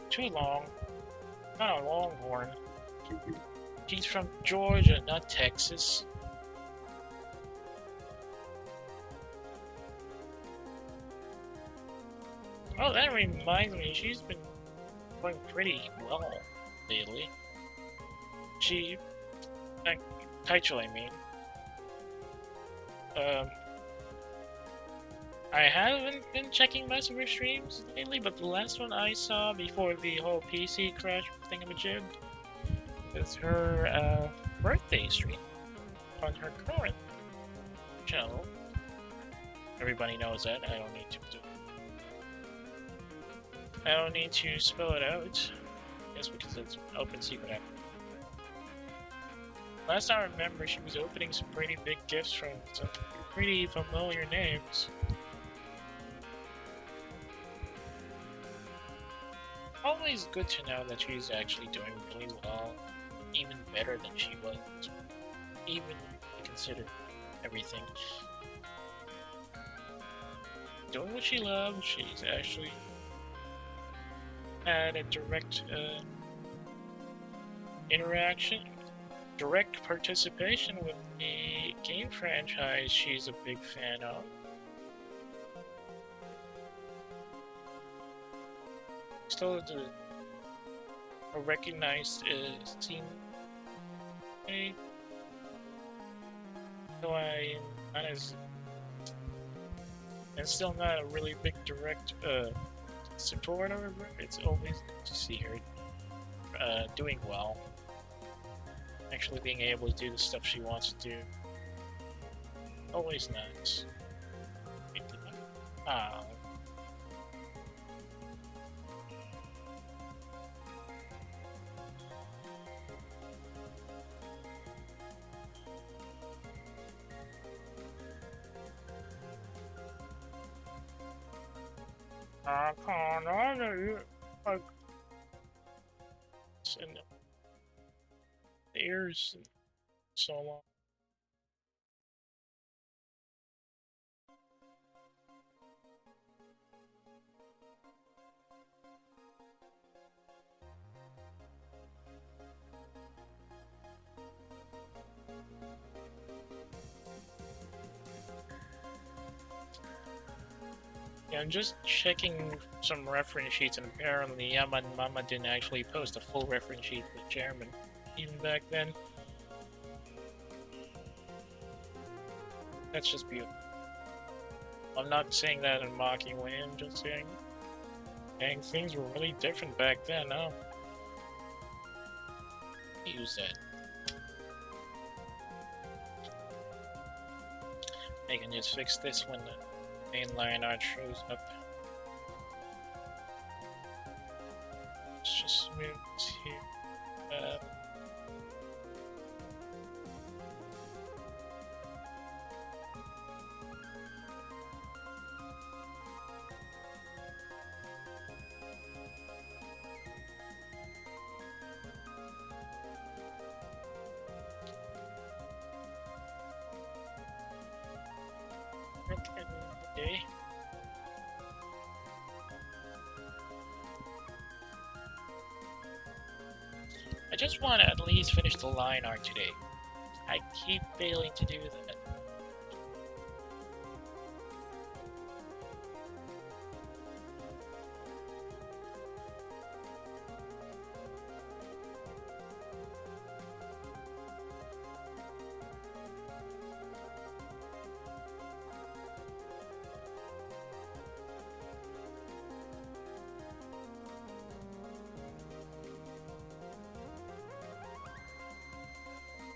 Too long. Not a longhorn. She's from Georgia, not Texas. Oh, that reminds me, she's been going pretty well lately. Kaicho, I mean. I haven't been checking most of her streams lately, but the last one I saw before the whole PC crash thingamajig is her birthday stream on her current channel. Everybody knows that. I don't need to spell it out. Yes, because it's open secret. Last I remember, she was opening some pretty big gifts from some pretty familiar names. Always good to know that she's actually doing really well, even better than she was, even consider everything. Doing what she loves, she's actually had a direct interaction, direct participation with the game franchise she's a big fan of. Still a recognized scene. Though I'm not as, and still not a really big direct supporter of her, it's always good to see her doing well. Actually being able to do the stuff she wants to do. Always nice. Ah. I can't either. Like, in the ears so long. Yeah, I'm just checking some reference sheets, and apparently Yaman Mama didn't actually post a full reference sheet with Chairman, even back then. That's just beautiful. I'm not saying that in a mocking way, I'm just saying, dang, things were really different back then, huh? Use that. I can just fix this when the main line art shows up. Let's just move to day. I just want to at least finish the line art today. I keep failing to do that.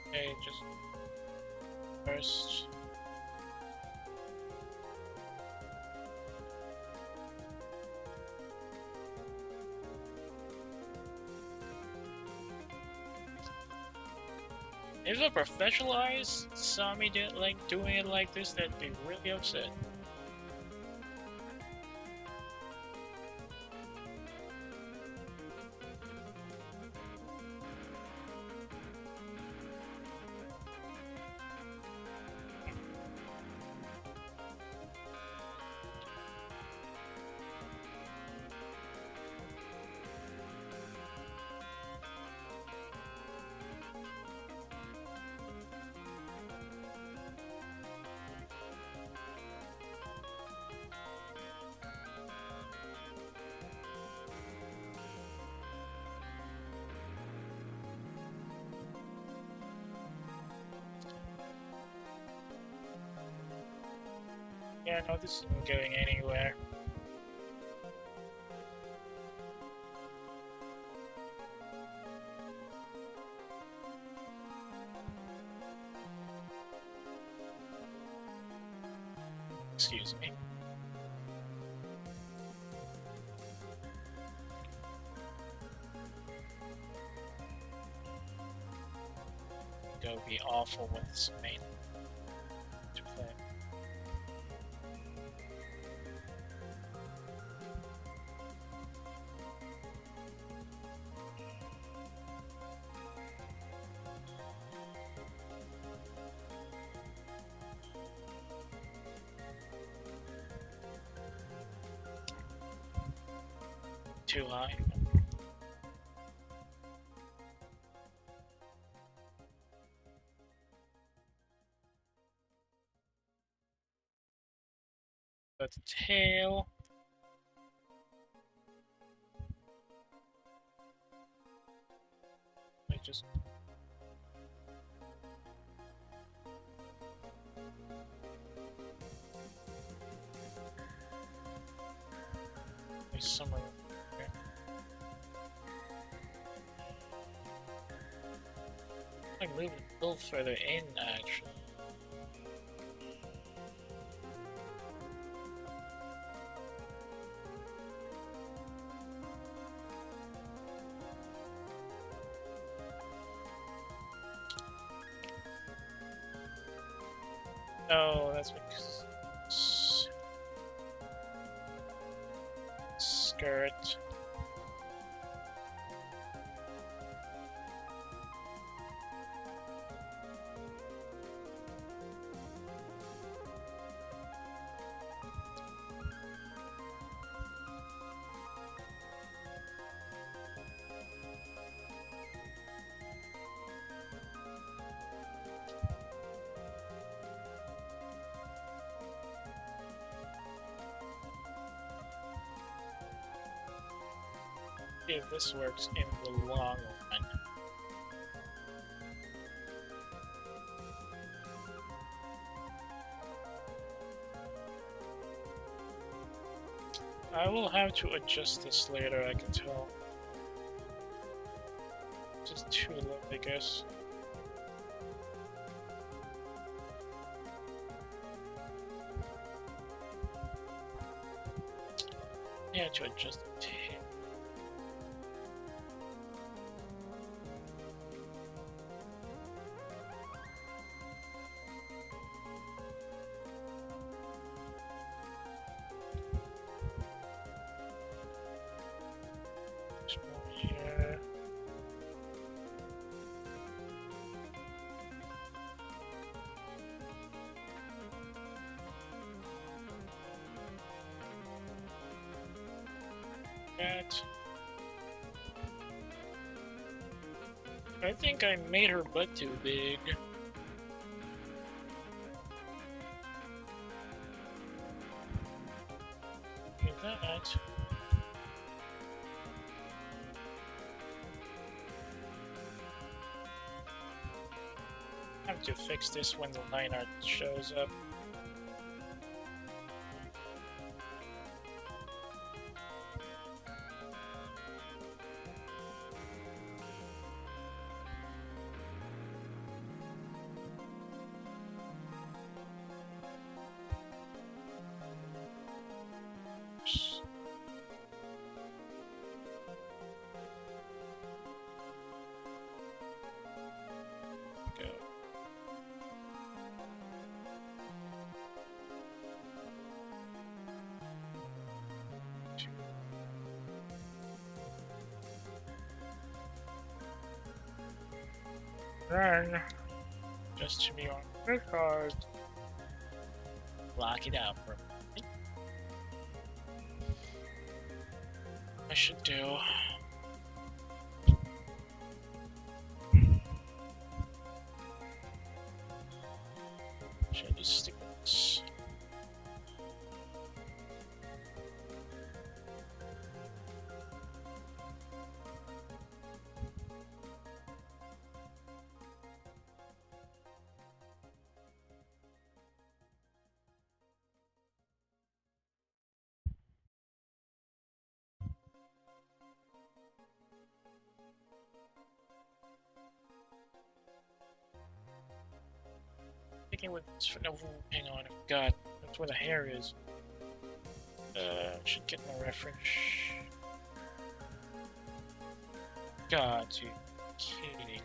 Okay, just first. If a professional artist saw me doing it like this, they'd be really upset. Yeah, no, this isn't going anywhere. Excuse me. Go be awful with this main to play. Too high. But the tail. I just. Somewhere. I moved a little further in, actually. No, that's because skirt. See if this works in the long run. I will have to adjust this later, I can tell. Just too low, I guess. Yeah, to adjust the tail. Here. That. I think I made her butt too big. that. I have to fix this when the line art shows up. Run. Just to be on this card. Lock it out for me. I should do. Should I just stick with this? Sticking with this for no. Hang on, I forgot. That's where the hair is. Should get more reference. God, you kidding.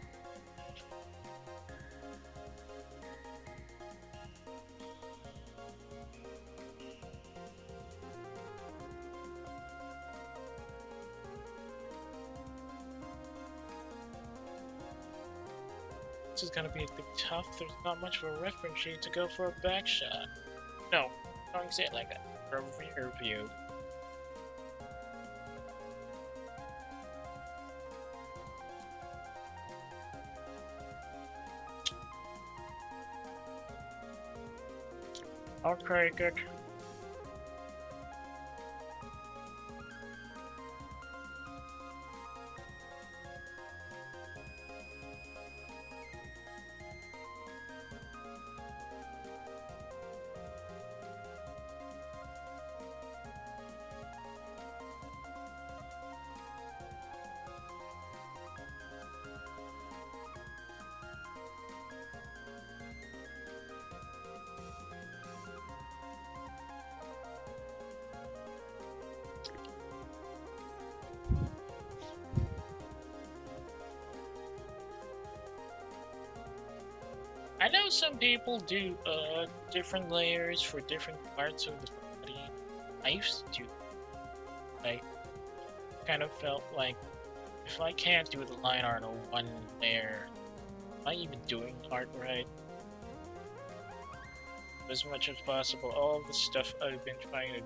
This is gonna be a bit tough. There's not much of a reference sheet to go for a back shot. No, don't say it like that. For a rear view. Okay, good. I know some people do different layers for different parts of the body. I used to do. I kind of felt like if I can't do the line art on one layer, am I even doing art right? As much as possible, all the stuff I've been trying to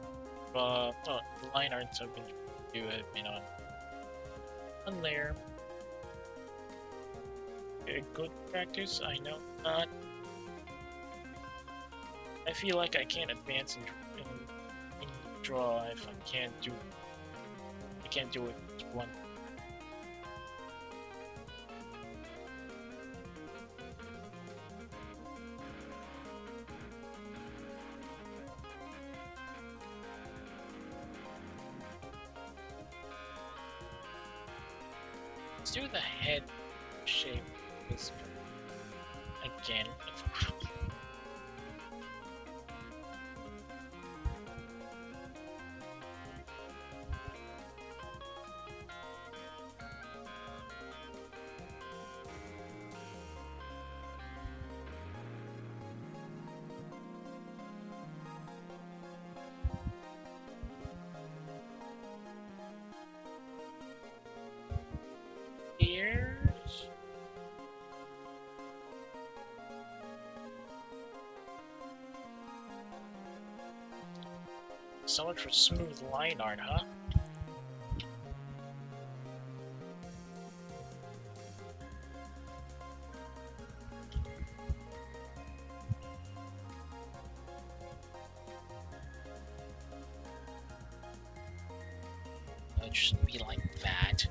draw, the line arts I've been trying to do have been on one layer. A good practice, I know not. I feel like I can't advance in draw if I can't do it with one. Let's do the head shape this again. Ears. So much for smooth line art, huh? it shouldn't be like that.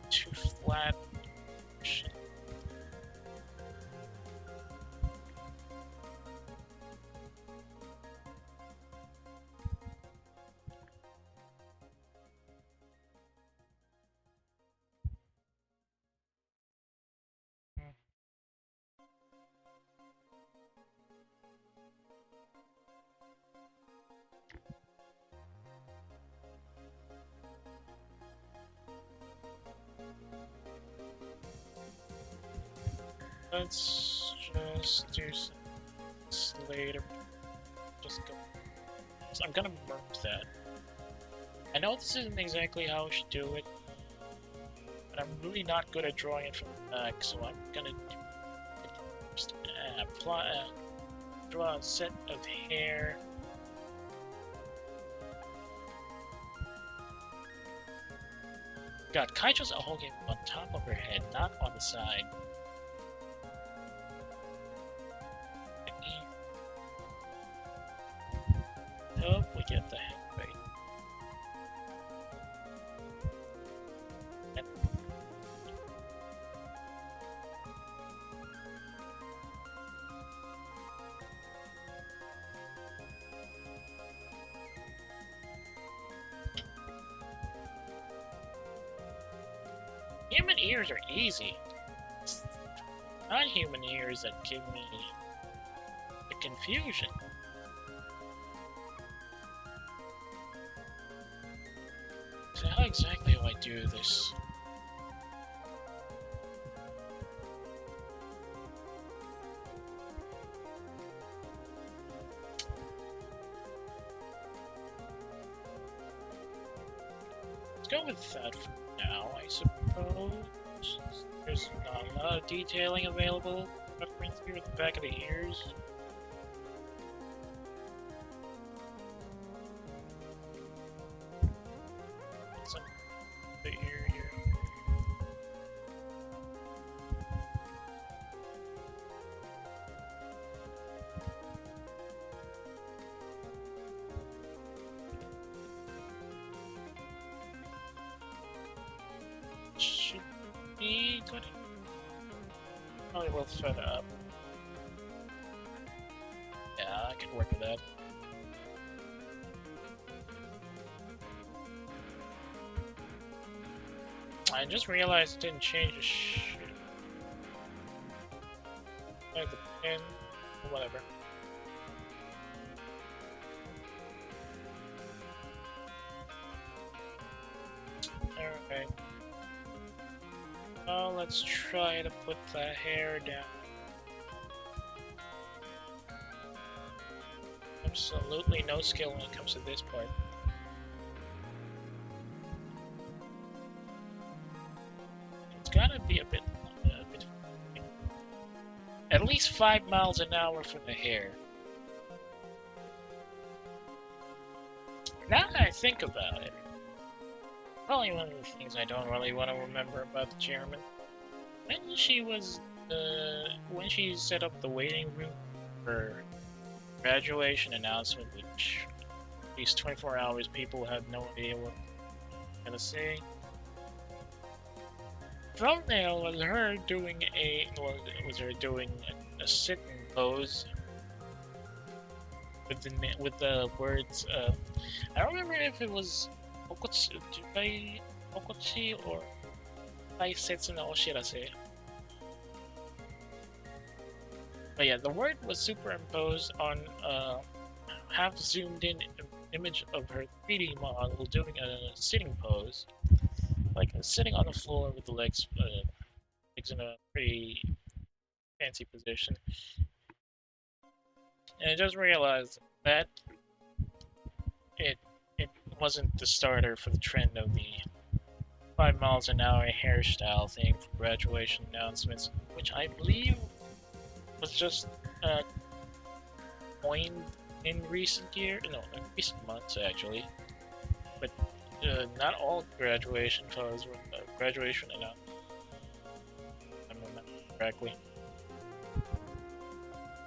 Too flat. Let's just do some later. Just go. So I'm gonna merge that. I know this isn't exactly how I should do it, but I'm really not good at drawing it from the back, so I'm gonna just draw a set of hair. God, Kaicho's holding on top of her head, not on the side. Hope we get the head right. Human ears are easy. It's not human ears that give me the confusion. So how exactly do I do this? Let's go with that for now, I suppose. There's not a lot of detailing available. Reference here at the back of the ears. Some the ear here. Should be good. Probably will thread up. Yeah, I can work with that. I just realized it didn't change the shit. Like the pin, whatever. Alright. Well, let's try to put the hair down. Absolutely no skill when it comes to this part. It's gotta be a bit at least 5 miles an hour for the hair. Now that I think about it, probably one of the things I don't really want to remember about the chairman. When she set up the waiting room for graduation announcement, which at least 24 hours people had no idea what they were gonna say. Thumbnail was her doing a sitting pose with the words. I don't remember if it was Okochi or Taisetsu no Oshirase. But yeah, the word was superimposed on a half zoomed in image of her 3D model doing a sitting pose, like sitting on the floor with the legs in a pretty fancy position. And I just realized that it wasn't the starter for the trend of the 5 miles an hour hairstyle thing for graduation announcements, which I believe was just coined in recent months actually. But not all graduation photos were graduation announcements. correctly.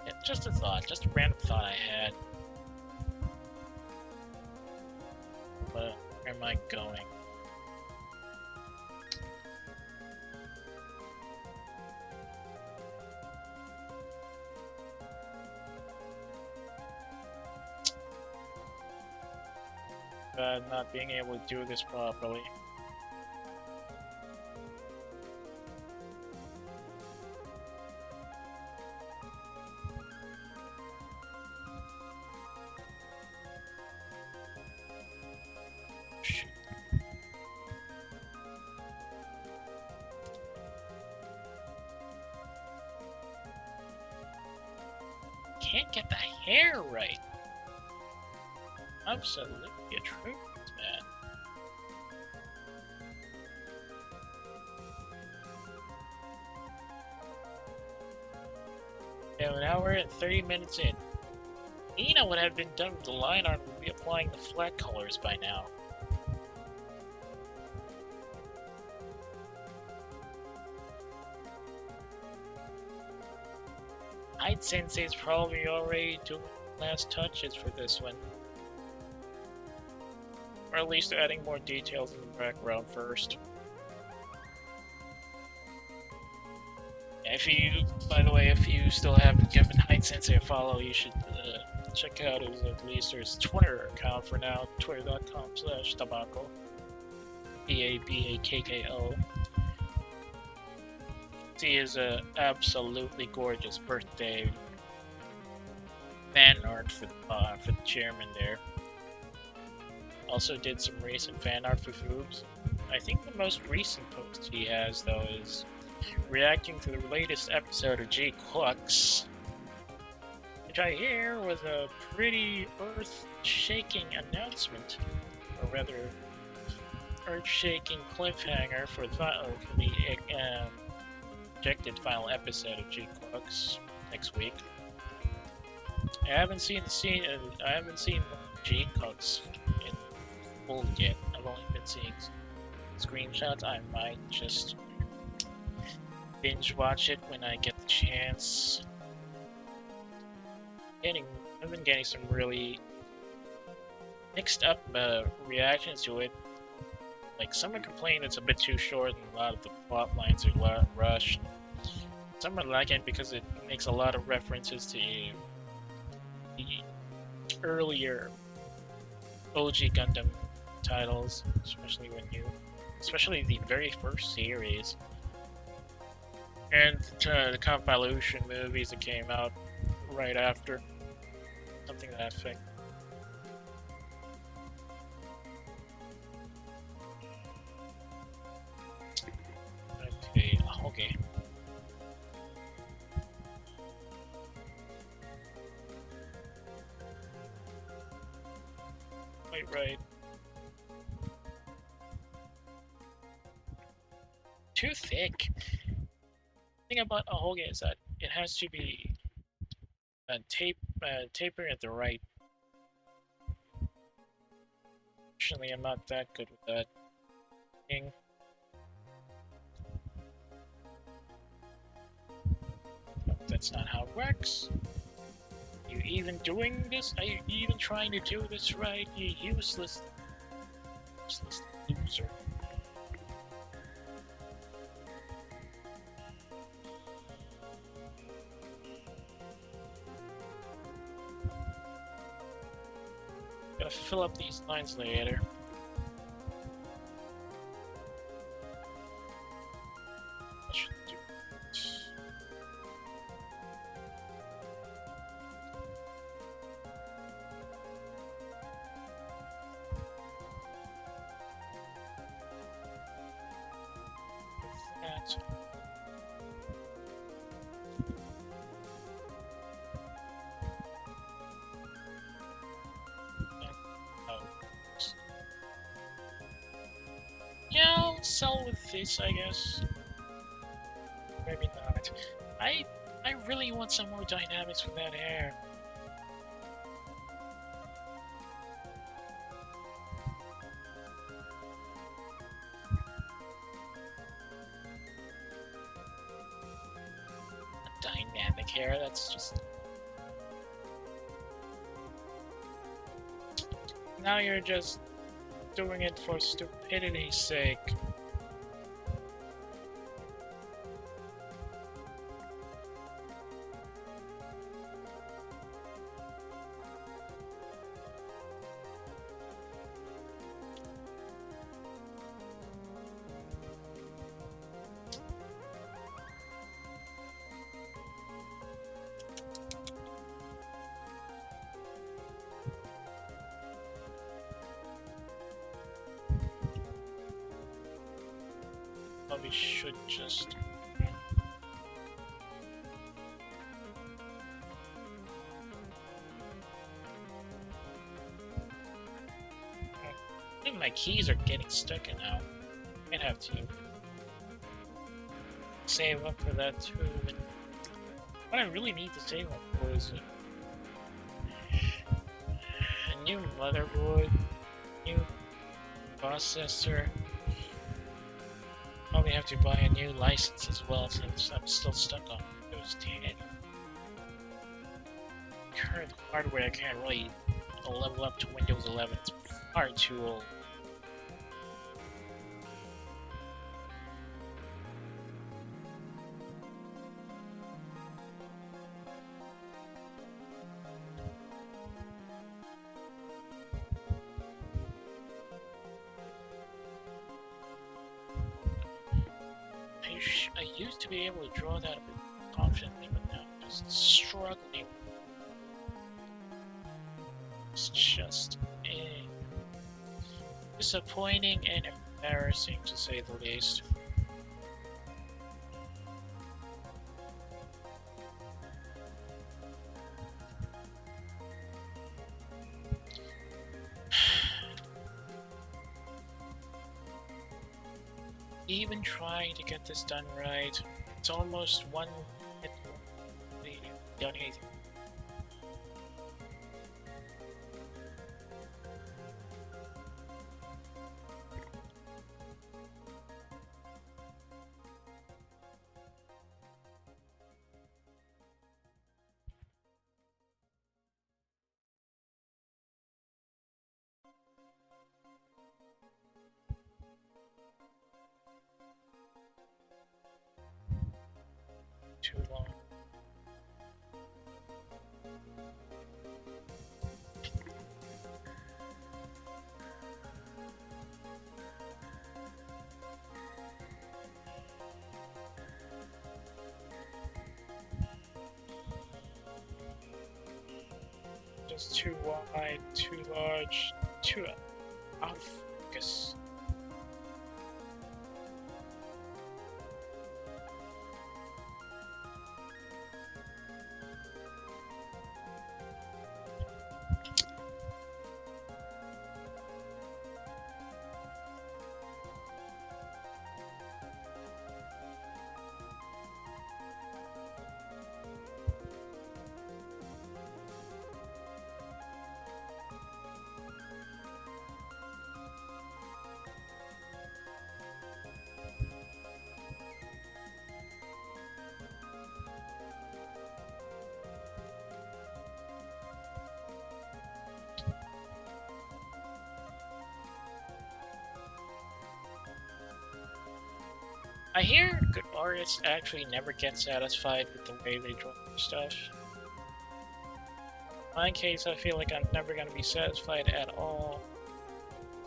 Yeah, just a thought, just a random thought I had. But where am I going? Not being able to do this properly. Shoot. Can't get the hair right. Absolutely atrocious, man. Yeah, now we're at 30 minutes in. Keyta would have been done with the line art and be applying the flat colors by now. I'd Sensei's probably already doing last touches for this one. Or at least adding more details in the background first. If you, by the way, if you still haven't given Hyde Sensei a follow, you should check out his, at least his Twitter account for now, twitter.com/tabako. Tabakko. See his absolutely gorgeous birthday fan art for the chairman there. Also did some recent fan art for Foobs. I think the most recent post he has, though, is reacting to the latest episode of G-Clux, which I hear was a pretty earth-shaking announcement, or rather, earth-shaking cliffhanger for the projected final episode of G-Clux next week. I haven't seen G-Clux in full yet. I've only been seeing screenshots. I might just binge watch it when I get the chance. I've been getting some really mixed up reactions to it. Like, some are complaining it's a bit too short and a lot of the plot lines are rushed. Some are liking it because it makes a lot of references to the earlier OG Gundam titles, especially the very first series. And the compilation movies that came out right after. Something to that effect. Okay. Quite right. Too thick. The thing about a Hoge is that it has to be tapering at the right. Fortunately, I'm not that good with that thing. That's not how it works. You even doing this? Are you even trying to do this right? You useless loser. Gotta fill up these lines later. I should do it. That. Yeah, I'll sell with this, I guess. Maybe not. I really want some more dynamics with that hair. care. That's just... Now you're just doing it for stupidity's sake. We should just... I think my keys are getting stuck in now. Might have to save up for that too. What I really need to save up for is a new motherboard, new processor. Probably have to buy a new license as well since I'm still stuck on Windows 10. Current hardware I can't really level up to Windows 11. It's far too old. I used to be able to draw that a bit confidently, but now I'm just struggling. It's just disappointing and embarrassing to say the least. Even trying to get this done right, it's almost one hit done anything. Too long. Just too wide, too large, too out of focus. I hear good artists actually never get satisfied with the way they draw their stuff. In my case, I feel like I'm never going to be satisfied at all,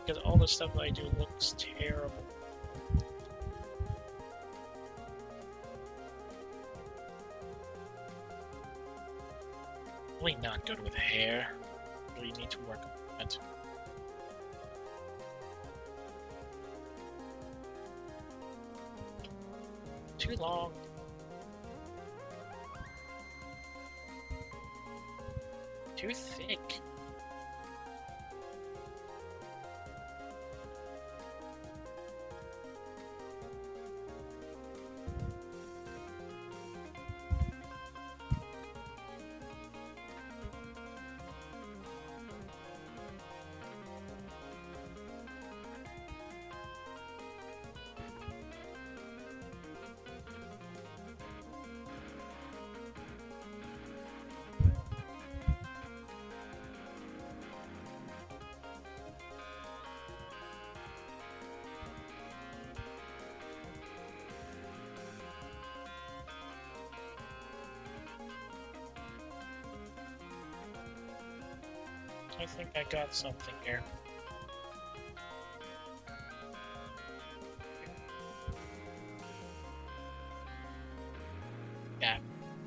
because all the stuff I do looks terrible. Really not good with hair. Really need to work on that. Too long. Too thick. I think I got something here. Yeah,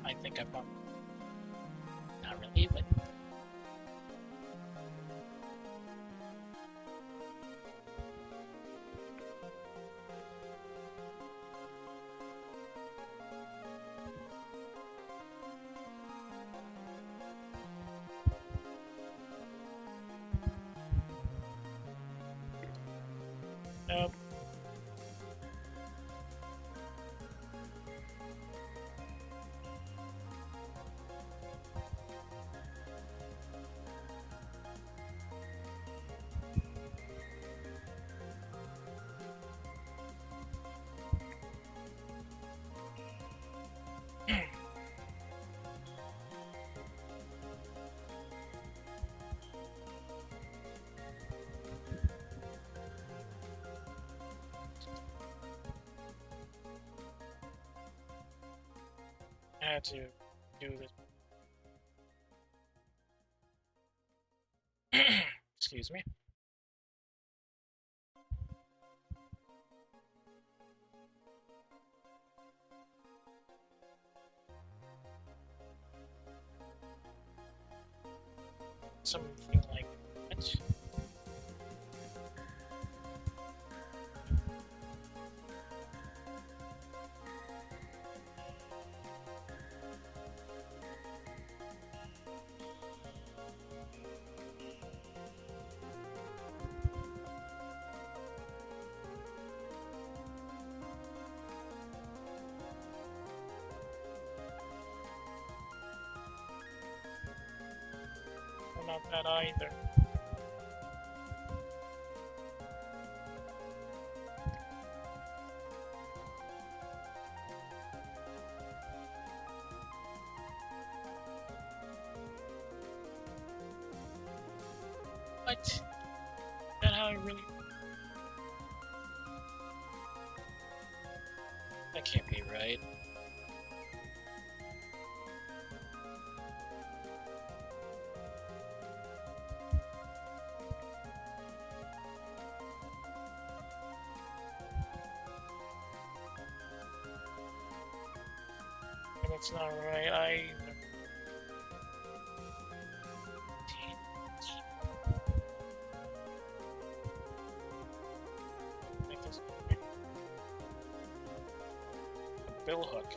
I think I found. Not really, but. Nope. I had to do this. Excuse me. Something like that. Well, not that either. What? Is that how I really... That can't be right. That's not right either. Make this a bill hook.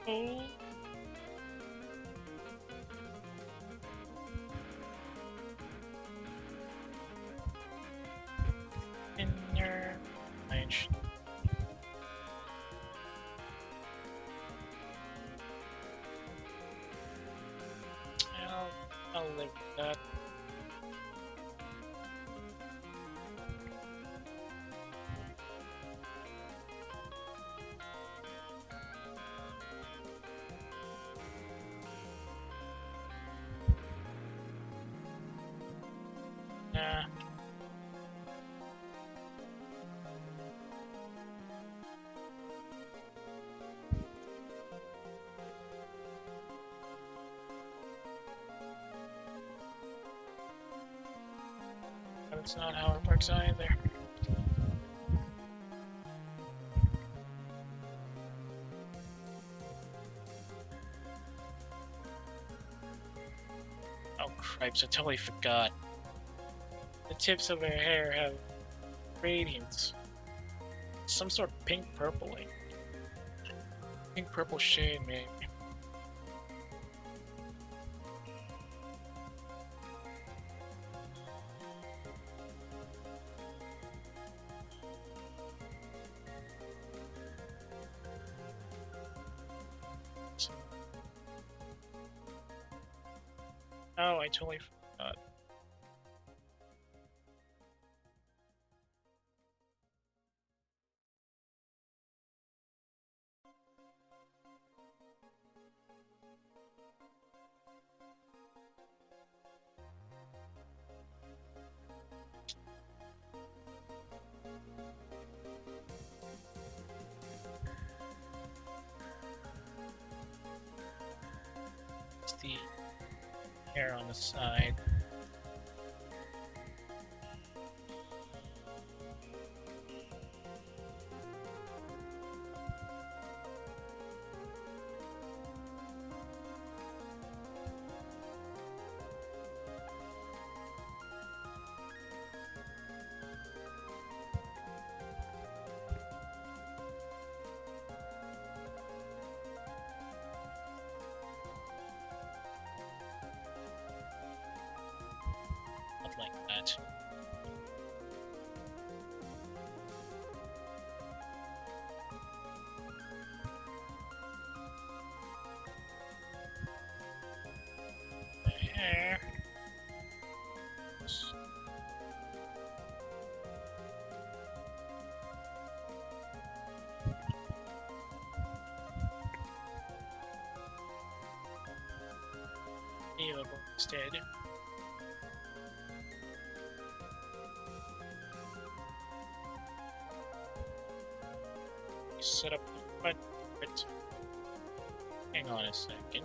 Oh. Inner range. I'll live with that. Nah. That's not how it works either. Oh cripes, I totally forgot. The tips of her hair have radiance. Some sort of pink purpling. Pink purple shade, maybe. Oh, I totally forgot. It's the hair on the side. Not like that. The hair. Available instead. Set up the front. Hang on a second.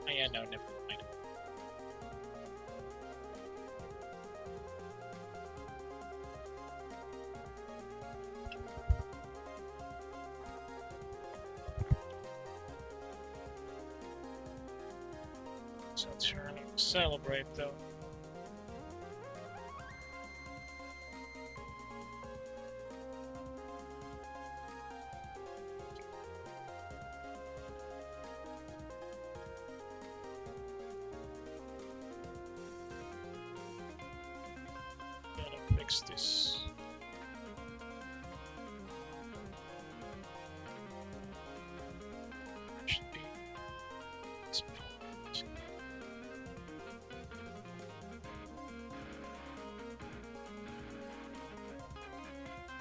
Oh yeah, no, never mind. So turn celebrate though. Gotta fix this. Should be this point.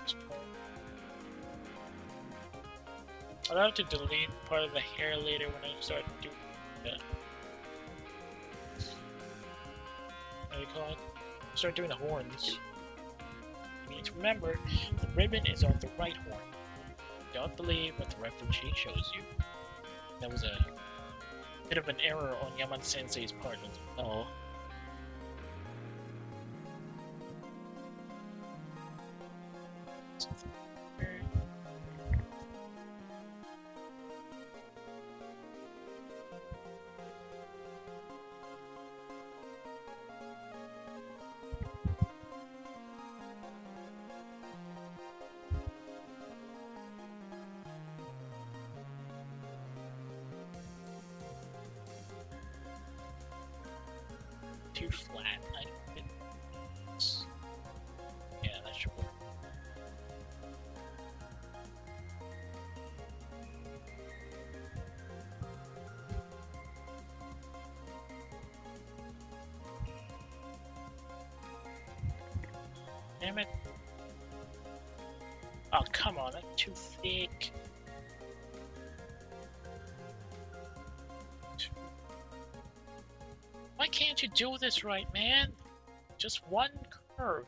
This point. I'll have to delete part of the hair later when I start doing that. What do you call it? Start doing the horns. You need to remember, the ribbon is on the right horn. Don't believe what the refugee shows you. That was a bit of an error on Yaman Sensei's part. Oh. Too flat. I don't think it's... Yeah, that should work. Damn it. Oh, come on, that's too thick. Why can't you do this right, man? Just one curve.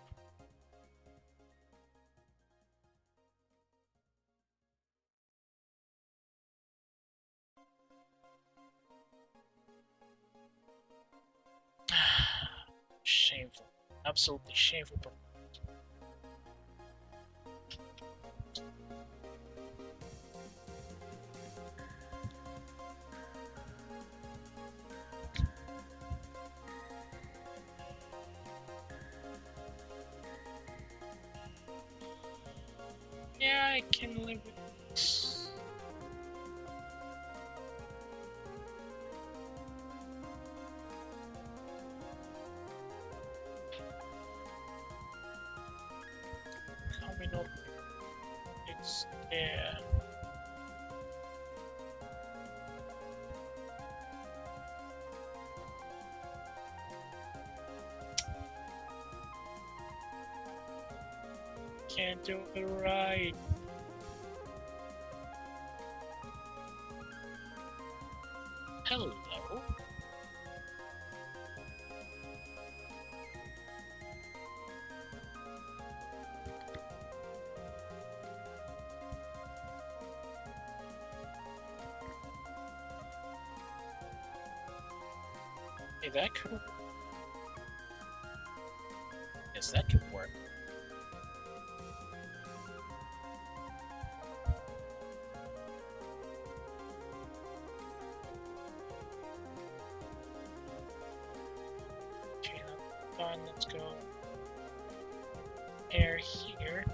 Shameful. Absolutely shameful. Yeah, I can live with this. Coming up, it's there. can't do it right. Hello. Hey, that could... Yes, that could work. Okay, that's done. Let's go. Air here.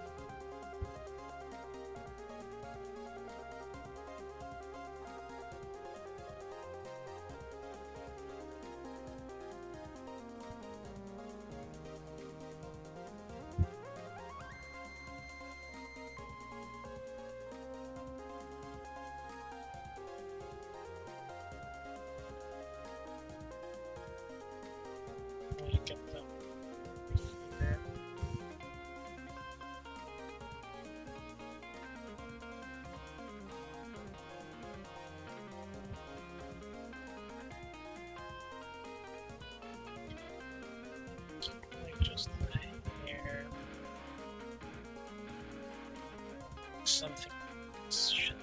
Get them here. Like just here. Something. Should...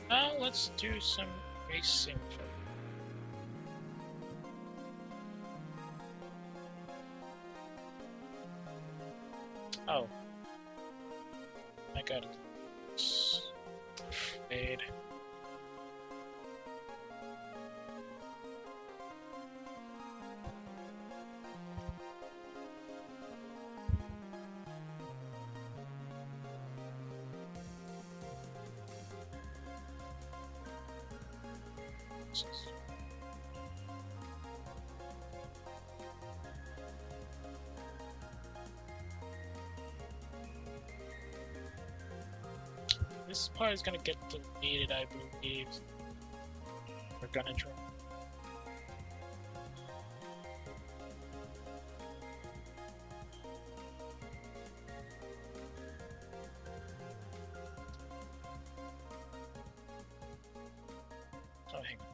Now let's do some racing for... Oh. I got it. Fade. This part is gonna get deleted, I believe. We're gonna try. Oh, hang on.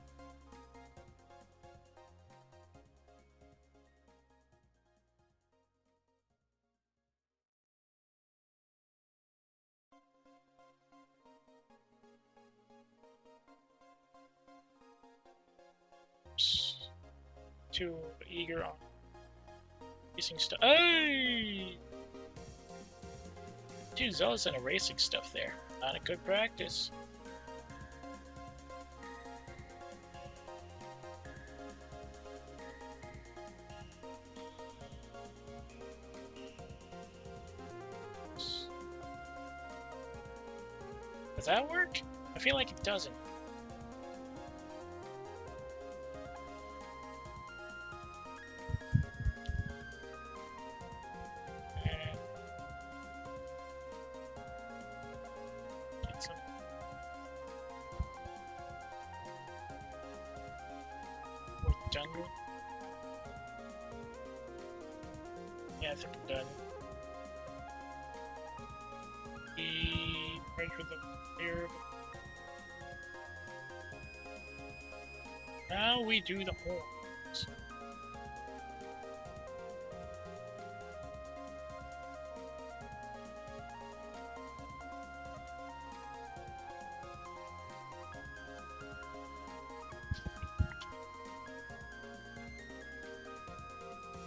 Too eager on racing stuff. Hey! Too zealous on erasing stuff there. Not a good practice. Does that work? I feel like it doesn't. Jungle. Yeah, I think I'm done. Merge with the here. Now we do the horns.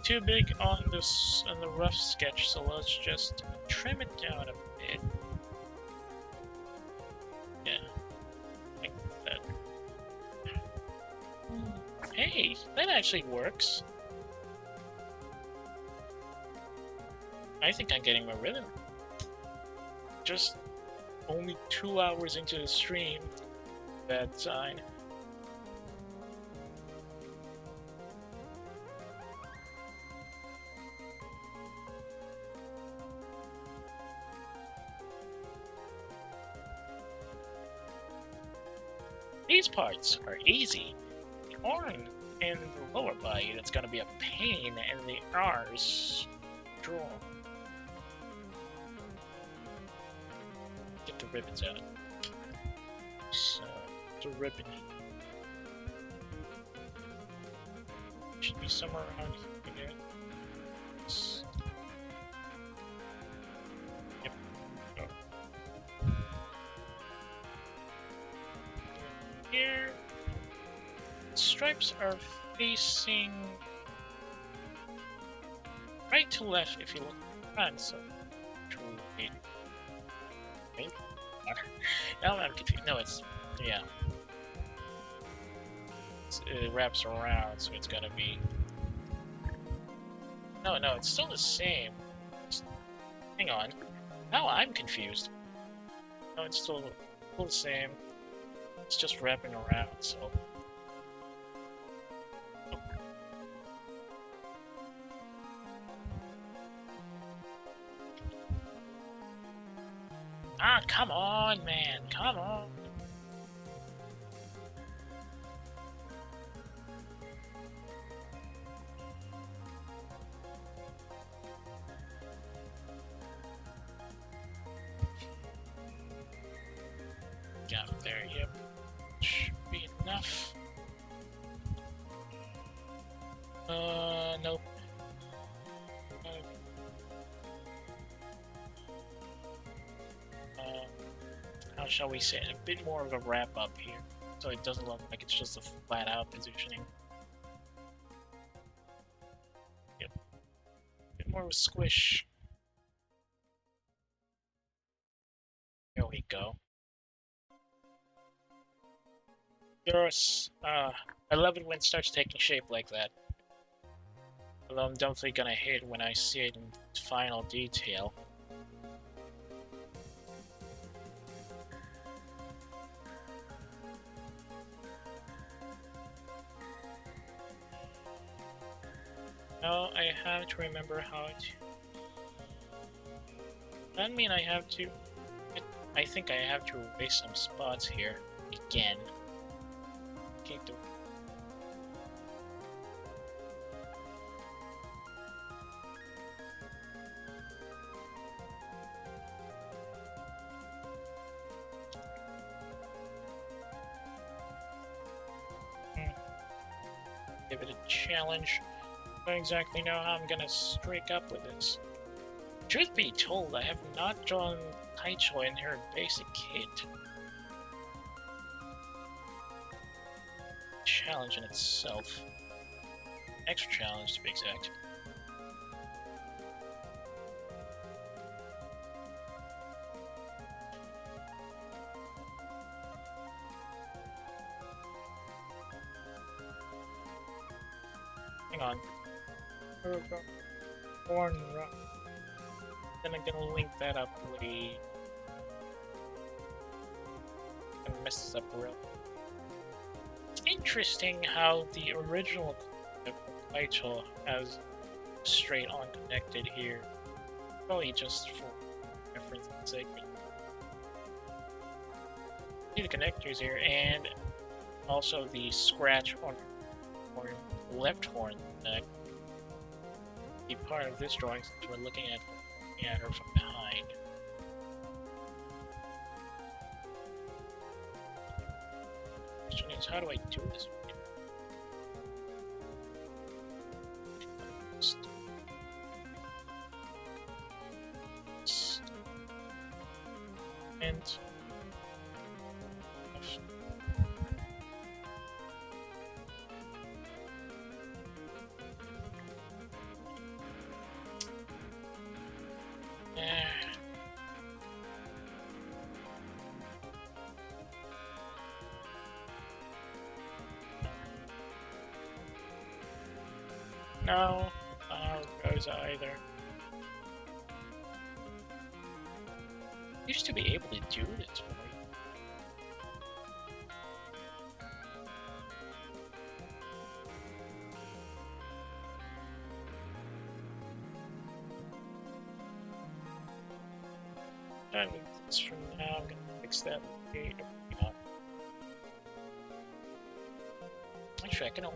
Too big on this on the rough sketch, so let's just trim it down a bit. Yeah, like that. Hey, that actually works. I think I'm getting my rhythm. Just only 2 hours into the stream, bad sign. these parts are easy. The arm and the lower body, that's gonna be a pain, and the R's draw. Get the ribbons out. So, the ribbon should be somewhere around here. Yep. Go. Here, stripes are facing right to left if you look front, so right? Now I'm confused. No, it's yeah. It wraps around, so it's gonna be. No, it's still the same. Hang on. Now I'm confused. No, it's still the same. It's just wrapping around, so. Ah, come on, man. Come on. Got there, yep. Should be enough. Nope. How shall we say it? A bit more of a wrap up here, so it doesn't look like it's just a flat out positioning. Yep. A bit more of a squish. There we go. I love it when it starts taking shape like that. Although I'm definitely gonna hate when I see it in final detail. Now I have to remember how to... That mean I have to... I think I have to erase some spots here again. Can't do it. Give it a challenge. I don't exactly know how I'm gonna strike up with this. Truth be told, I have not drawn Keyta in her basic kit. Challenge in itself. Extra challenge to be exact. Hang on. Horn rock. Then I'm gonna link that up with the... I'm gonna mess this up real. It's interesting how the original Keyta has straight on connected here. Probably just for reference sake. See the connectors here, and also the scratch on left horn neck. Be part of this drawing since we're looking at her from behind. Question is, how do I do this? And no, goes either. Used to be able to do this for me. I mean, this from now, I'm gonna fix that later. second. Oh,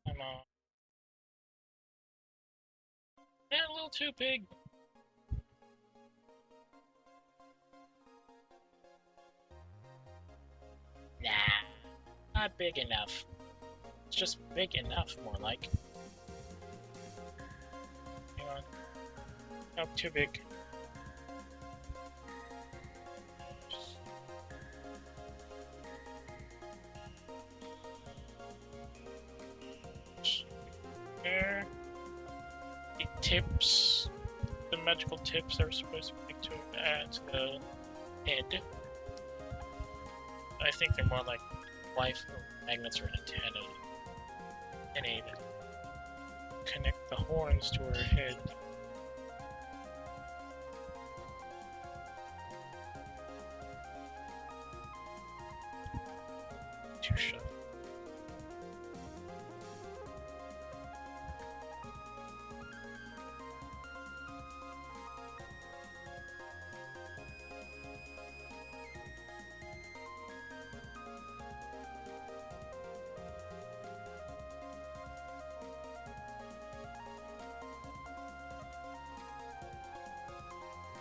come on. Yeah, a little too big. Nah, not big enough. It's just big enough, more like. Hang on. Nope, too big. There. The tips, the magical tips are supposed to be to add to the head. I think they're more like life magnets or antennae. And connect the horns to her head. Too shy.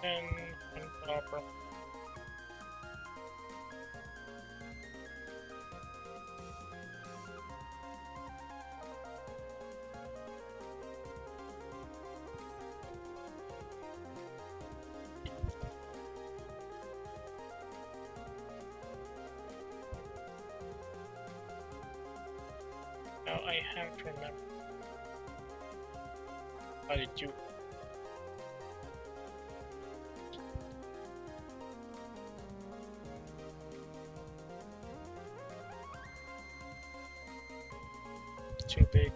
And proper. Now I have to remember how to do. Too big.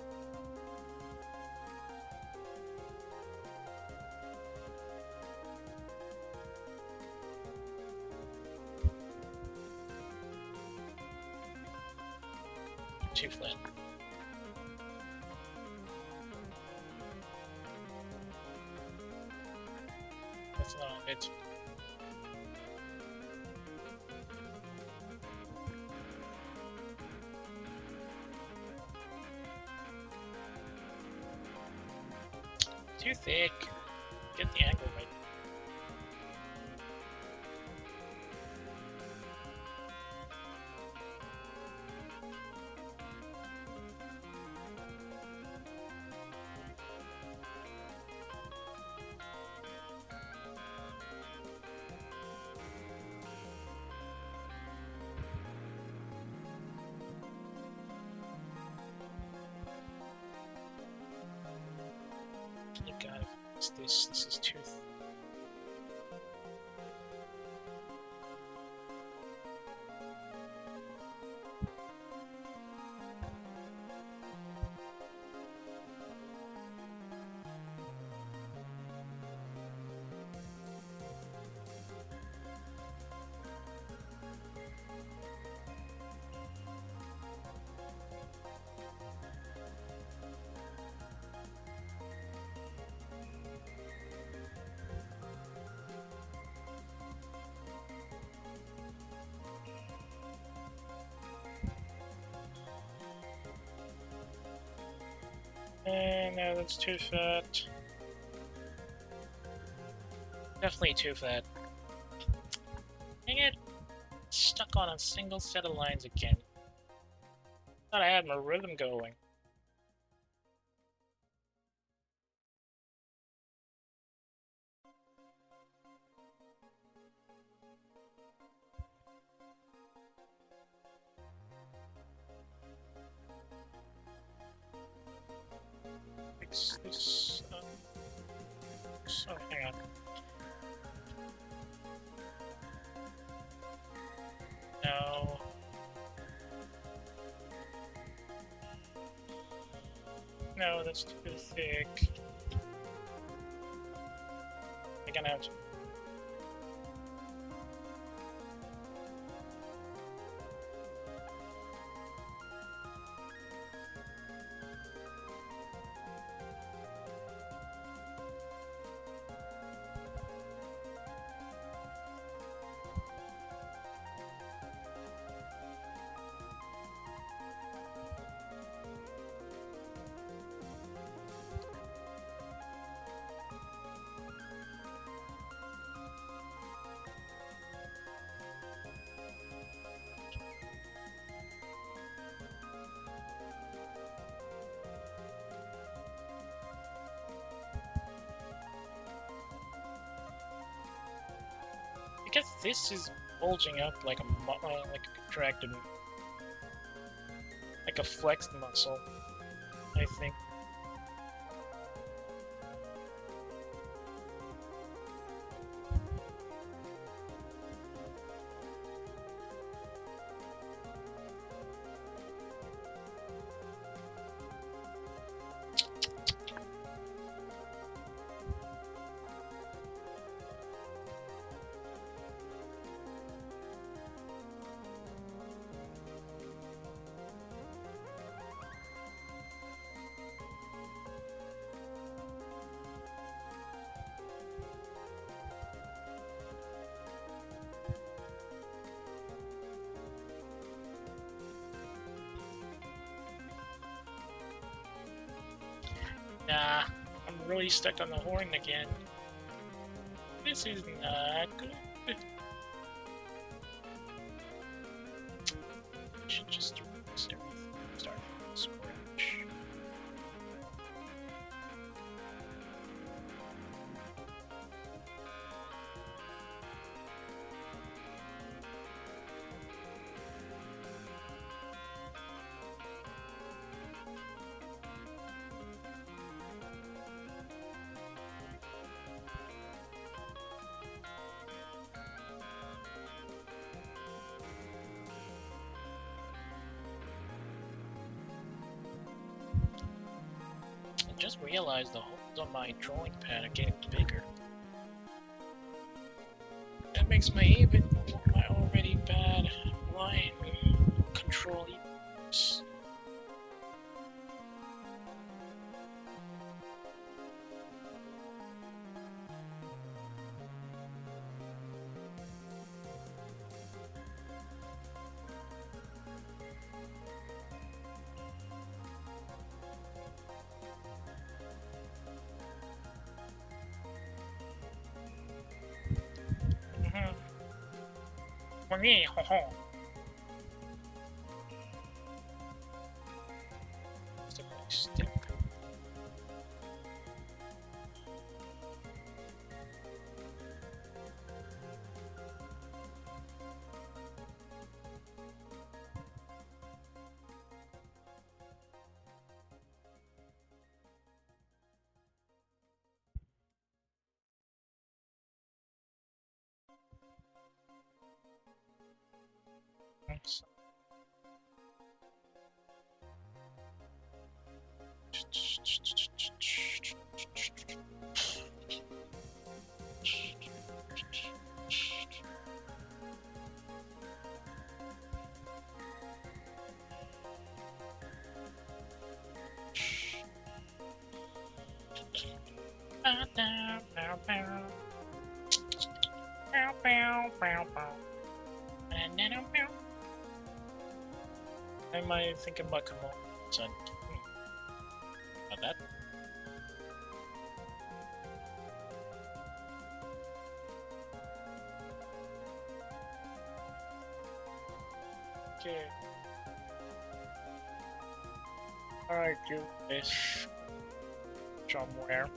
Too flat. That's not it. Too thick. Get the angle right. You gotta fix this. This is too. And no, that's too fat. Definitely too fat. Dang it! Stuck on a single set of lines again. Thought I had my rhythm going. fix this. So hang on. No. No, that's too thick. I'm gonna have to. I guess this is bulging up like a contracted, like a flexed muscle, I think. Nah, I'm really stuck on the horn again. This is not good. I should just erase everything. Start from scratch. I just realized the holes on my drawing pad are getting bigger. That makes my already bad line control even worse. For me, ho ho. Step by step. Thanks. I might think about coming on. About that. Okay. Alright, do this somewhere.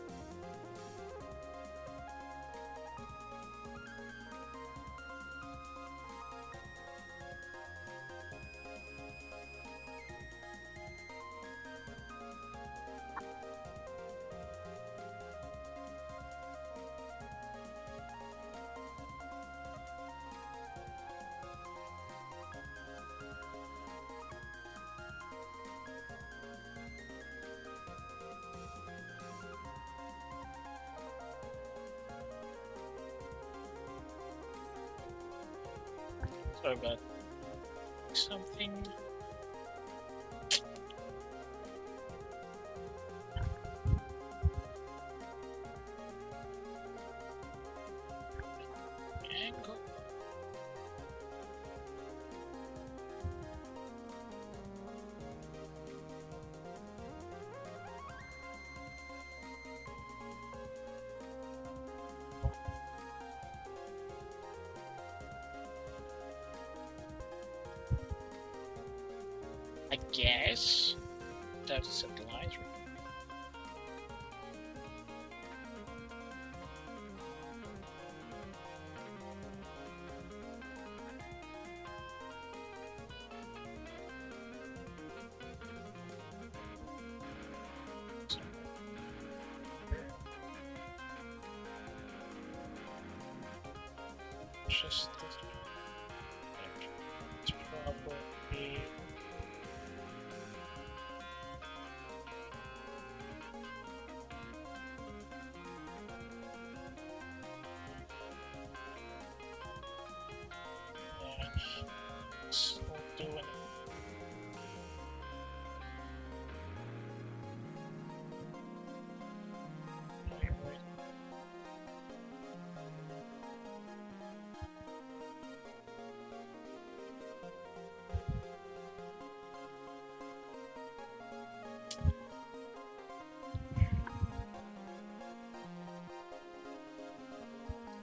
Sorry about something. Angle. I guess that's set the lines right. Just this. It's probably. Not doing it.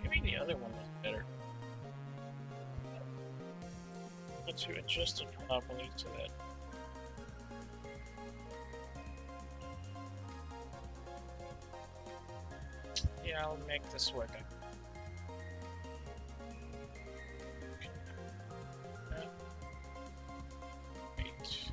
Maybe the other one is better. To adjust it properly to that. Yeah, I'll make this work. Wait.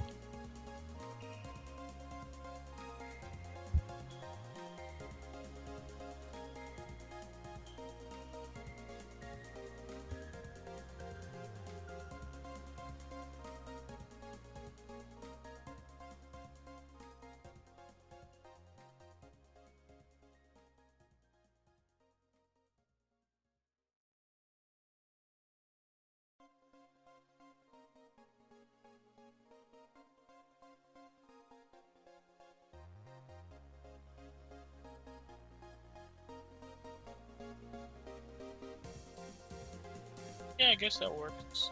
Yeah, I guess that works.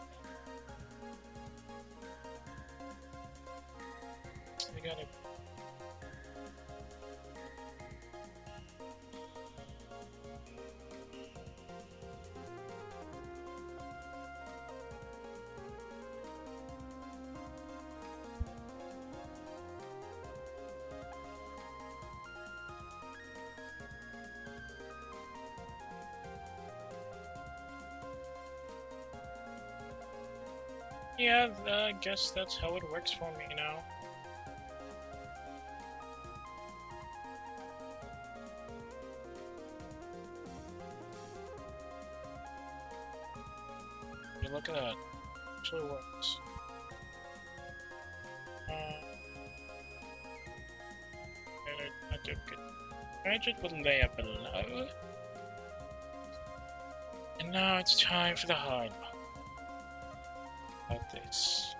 I gotta. Yeah, I guess that's how it works for me now. You look at that. Actually works. Not too good. Magic will lay up below. And now it's time for the hard one. About this.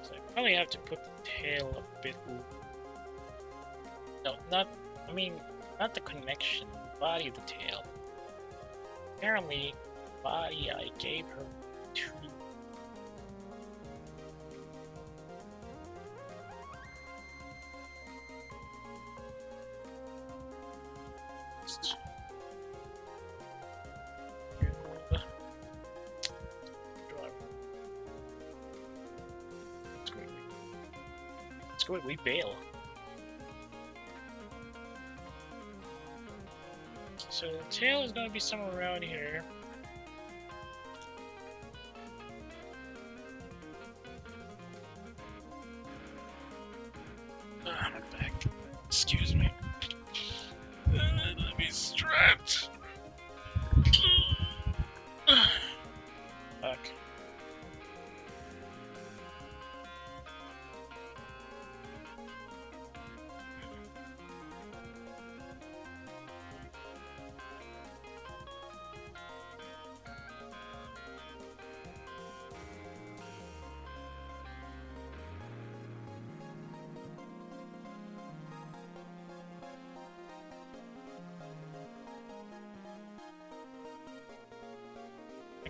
So I probably have to put the tail a bit. No, not. I mean, not the connection. The body of the tail. Apparently, body I gave her two. Let's go. We bail. So the tail is gonna be somewhere around here. I'm back. Excuse me. Let me strapped.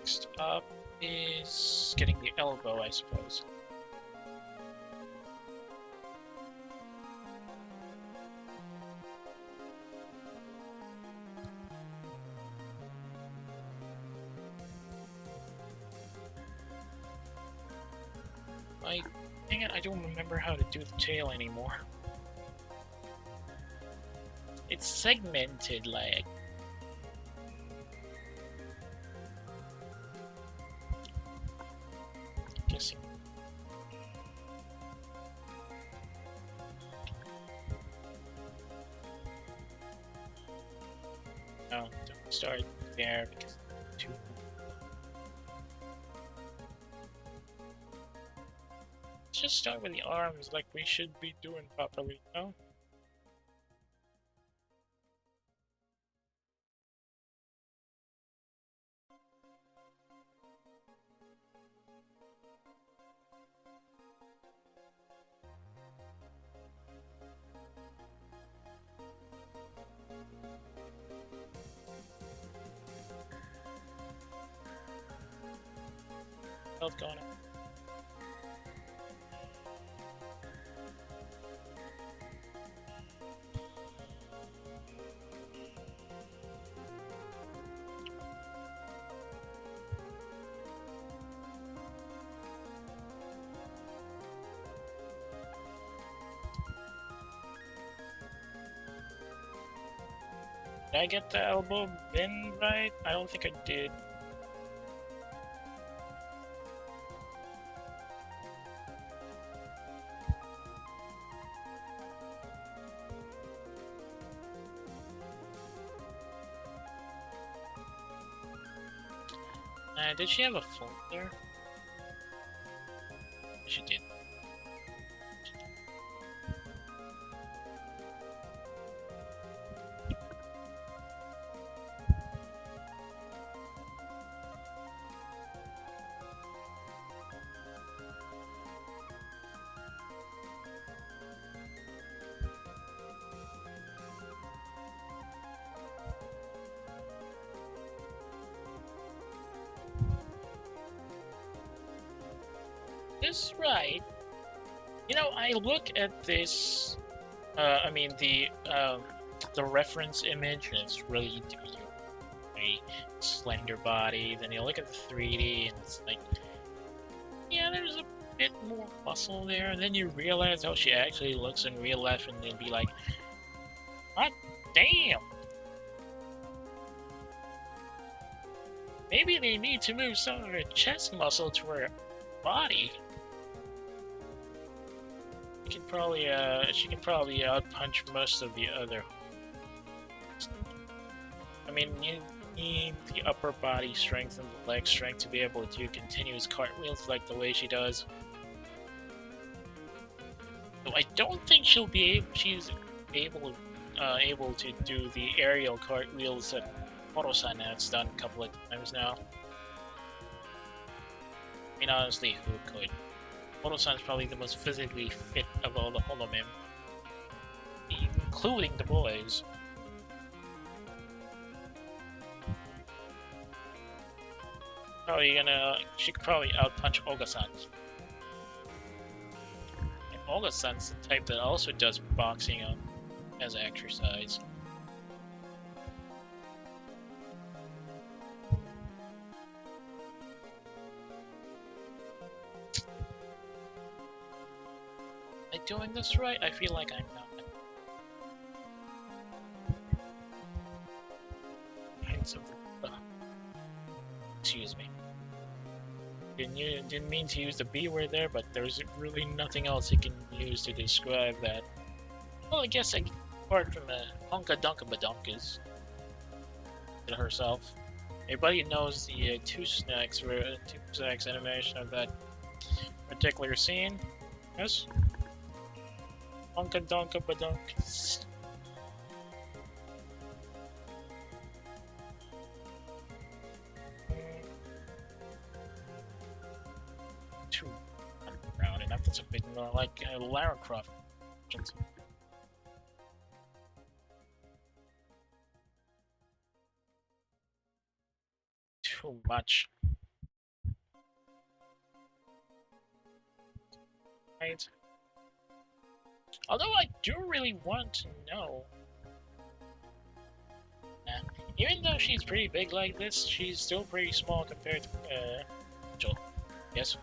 Next up is getting the elbow, I suppose. Dang it, I don't remember how to do the tail anymore. It's segmented, like... Guessing. No, don't start there because it's too... Let's just start with the arms like we should be doing properly, no? Health going up. Did I get the elbow bend right? I don't think I did. Did she have a folder? She did. This right. You know, I look at this. I mean the reference image, and it's really very slender body. Then you look at the 3D, and it's like, yeah, there's a bit more muscle there. And then you realize how she actually looks in real life, and then be like, "God damn! Maybe they need to move some of her chest muscle to her body." She can probably outpunch most of the other. I mean, you need the upper body strength and the leg strength to be able to do continuous cartwheels like the way she does. So I don't think she's able to do the aerial cartwheels that Moro-san has done a couple of times now. I mean, honestly, who could? Moro-san's probably the most physically fit of all the Holomim, including the boys. She could probably outpunch Oga-san. And Oga-san's the type that also does boxing as exercise. Am I doing this right? I feel like I'm not. Hints of the... excuse me. Didn't mean to use the B word there, but there's really nothing else you can use to describe that. Well, I guess apart from the Honka Donka Badonkas herself. Everybody knows the two snacks animation of that particular scene. Yes? Honka Donka Badonkas. Too underground enough. That's a bit more like Lara Croft. Too much. Right. Although I do really want to know. Even though she's pretty big like this, she's still pretty small compared to Joel. Yes.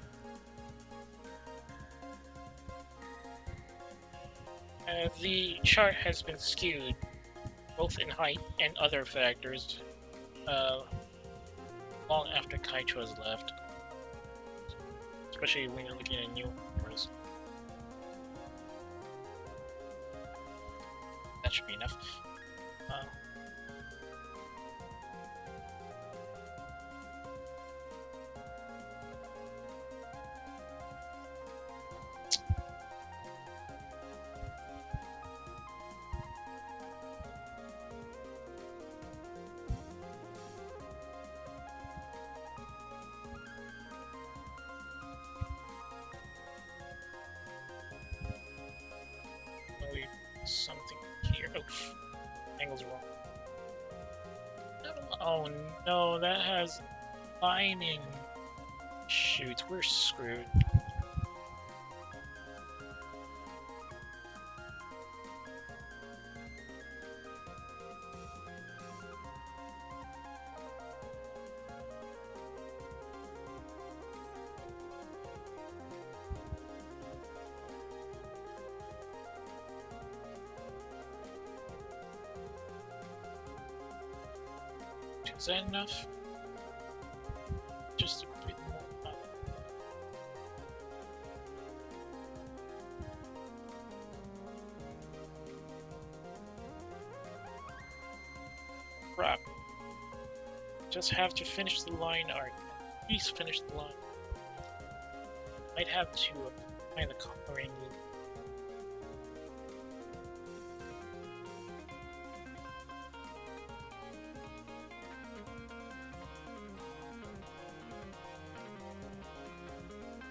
The chart has been skewed, both in height and other factors, long after Keyta has left. Especially when you're looking at new numbers. That should be enough. Something here. Oh, angles are wrong. Oh no, that has lining. Shoot, we're screwed. Is that enough? Just a bit more up. Crap. Just have to finish the line art. Please finish the line. Might have to find the coloring.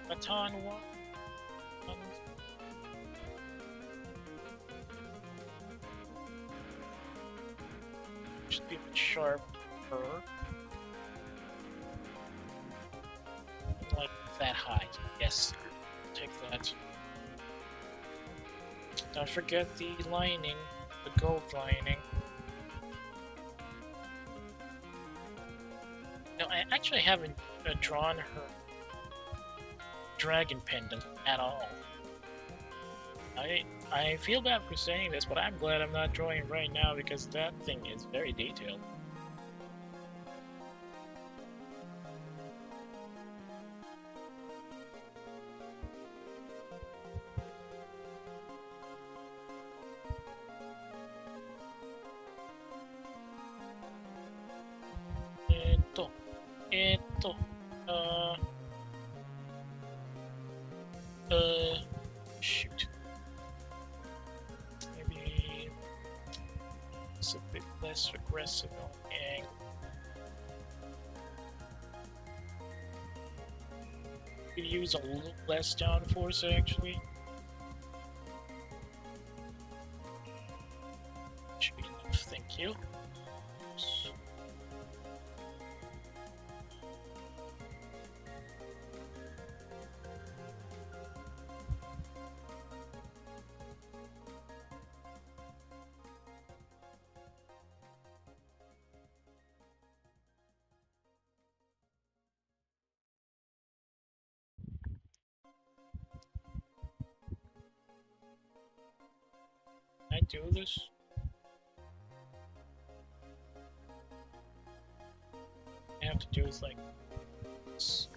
Baton one. Should be a bit sharper. Like that high. Yes. Take that. Don't forget the lining, the gold lining. No, I actually haven't drawn her dragon pendant at all. I feel bad for saying this, but I'm glad I'm not drawing right now because that thing is very detailed. Shoot. Maybe it's a bit less aggressive on angle. Could use a little less downforce actually. Should be enough, thank you. Can I do this? I have to do is like this.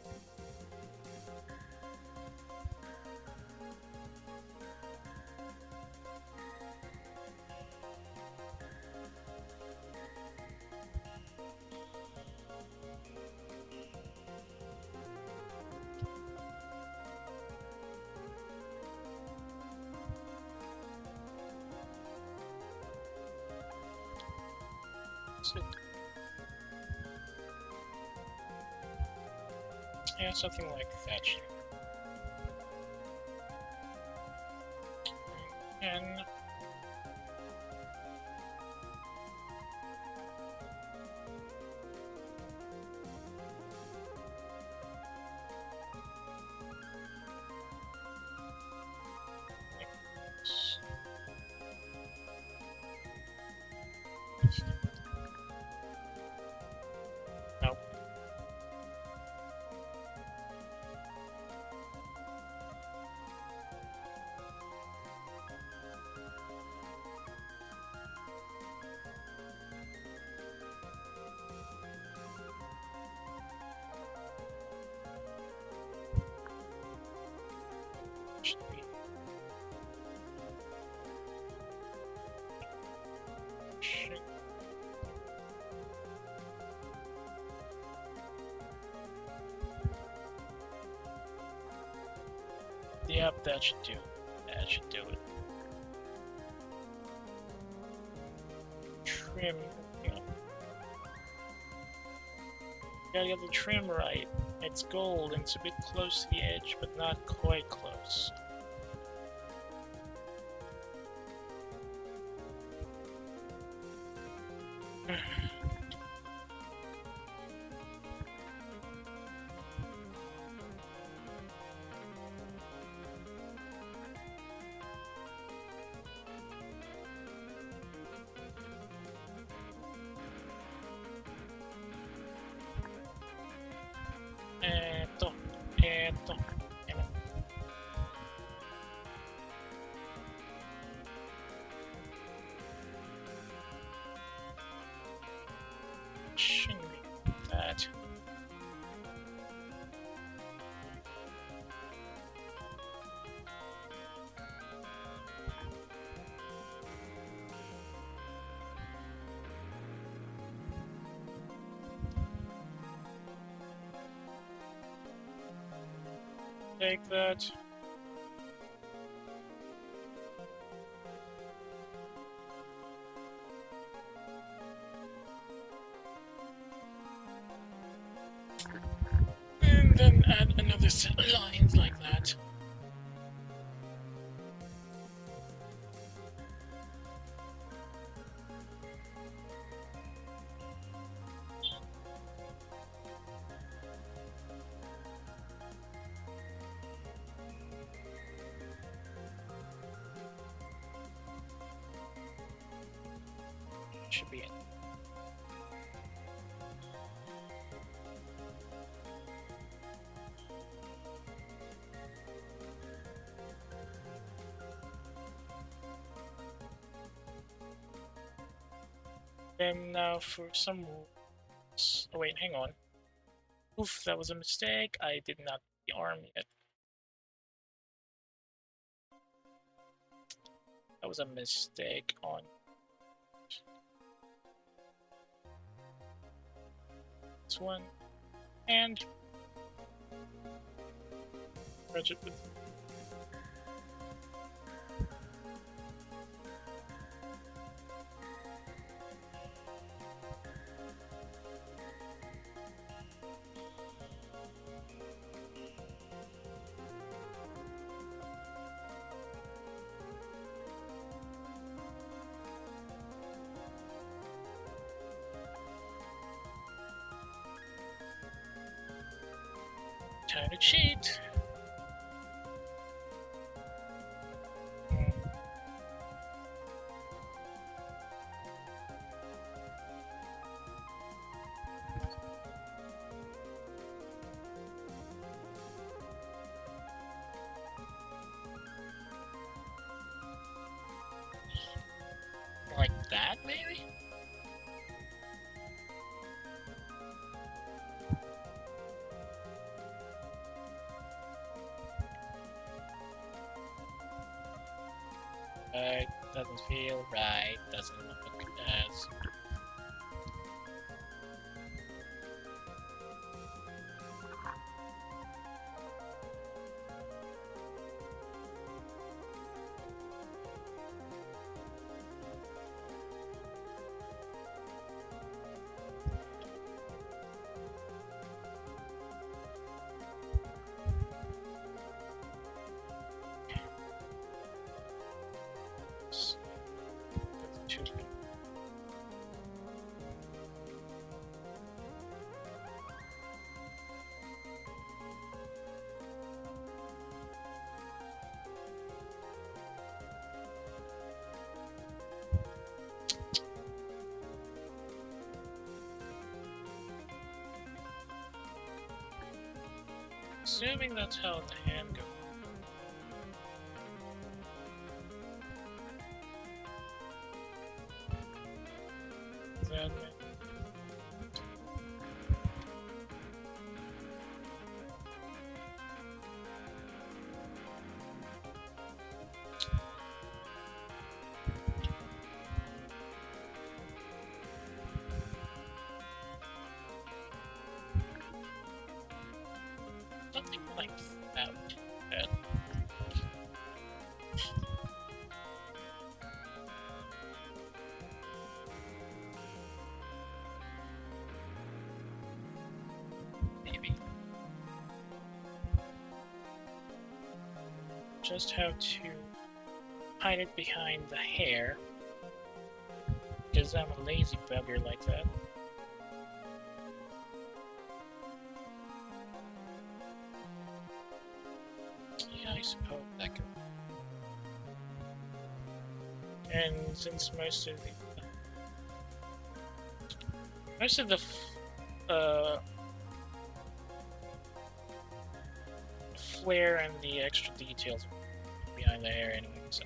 Yeah, something like that. And Nope. Should be. Shit. Yep, that should do it. That should do it. Trim. Yeah. Gotta get the trim right. It's gold and it's a bit close to the edge, but not quite close. Shouldn't be that. Take that. And then add another set of lines like that. Should be it. Then now for some rules. Oh wait, hang on. Oof, that was a mistake. I did not the arm yet. That was a mistake on this one. And stretch it with time to cheat. Like that, maybe? Doesn't feel right, doesn't look as... Assuming that's how the hand goes. Then something like that. Maybe. Just have to hide it behind the hair, because I'm a lazy bugger like that. Yeah, I suppose that could. And since most of the flare and the extra details behind the hair anyway, so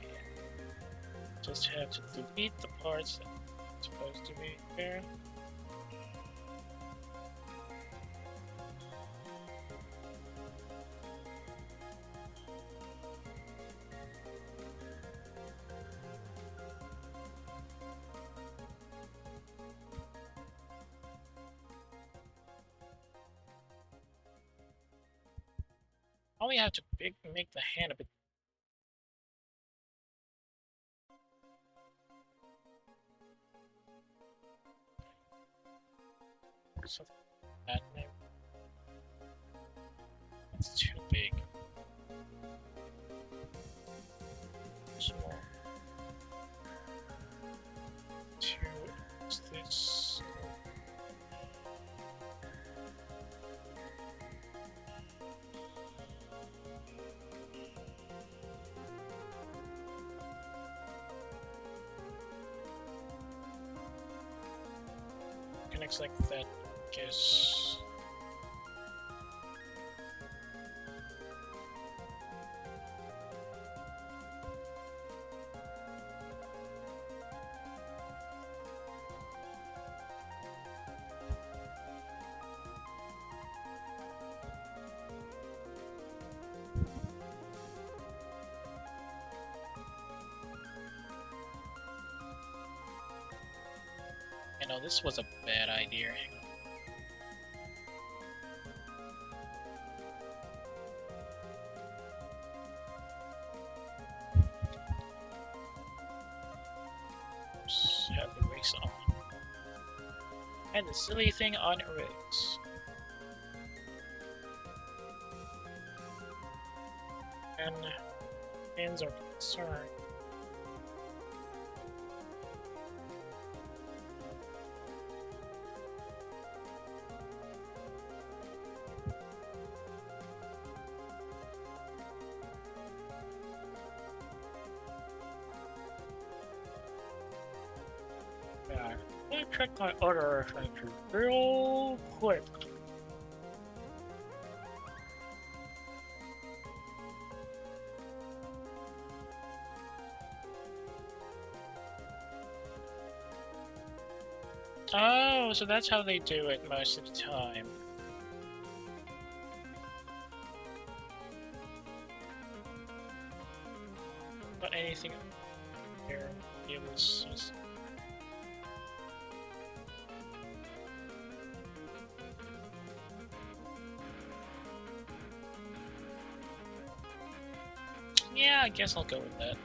just have to delete the parts that are supposed to be there. Only have to make the hand a bit. Something like that, maybe. It's too big. Small. Is this? Connects like that, I guess. You know, this was a bad idea. Hang on. Just have the race on. And the silly thing on erase. And hands are concerned. Let me check my other features real quick. Oh, so that's how they do it most of the time. But anything here, it was just... Yeah, I guess I'll go with that.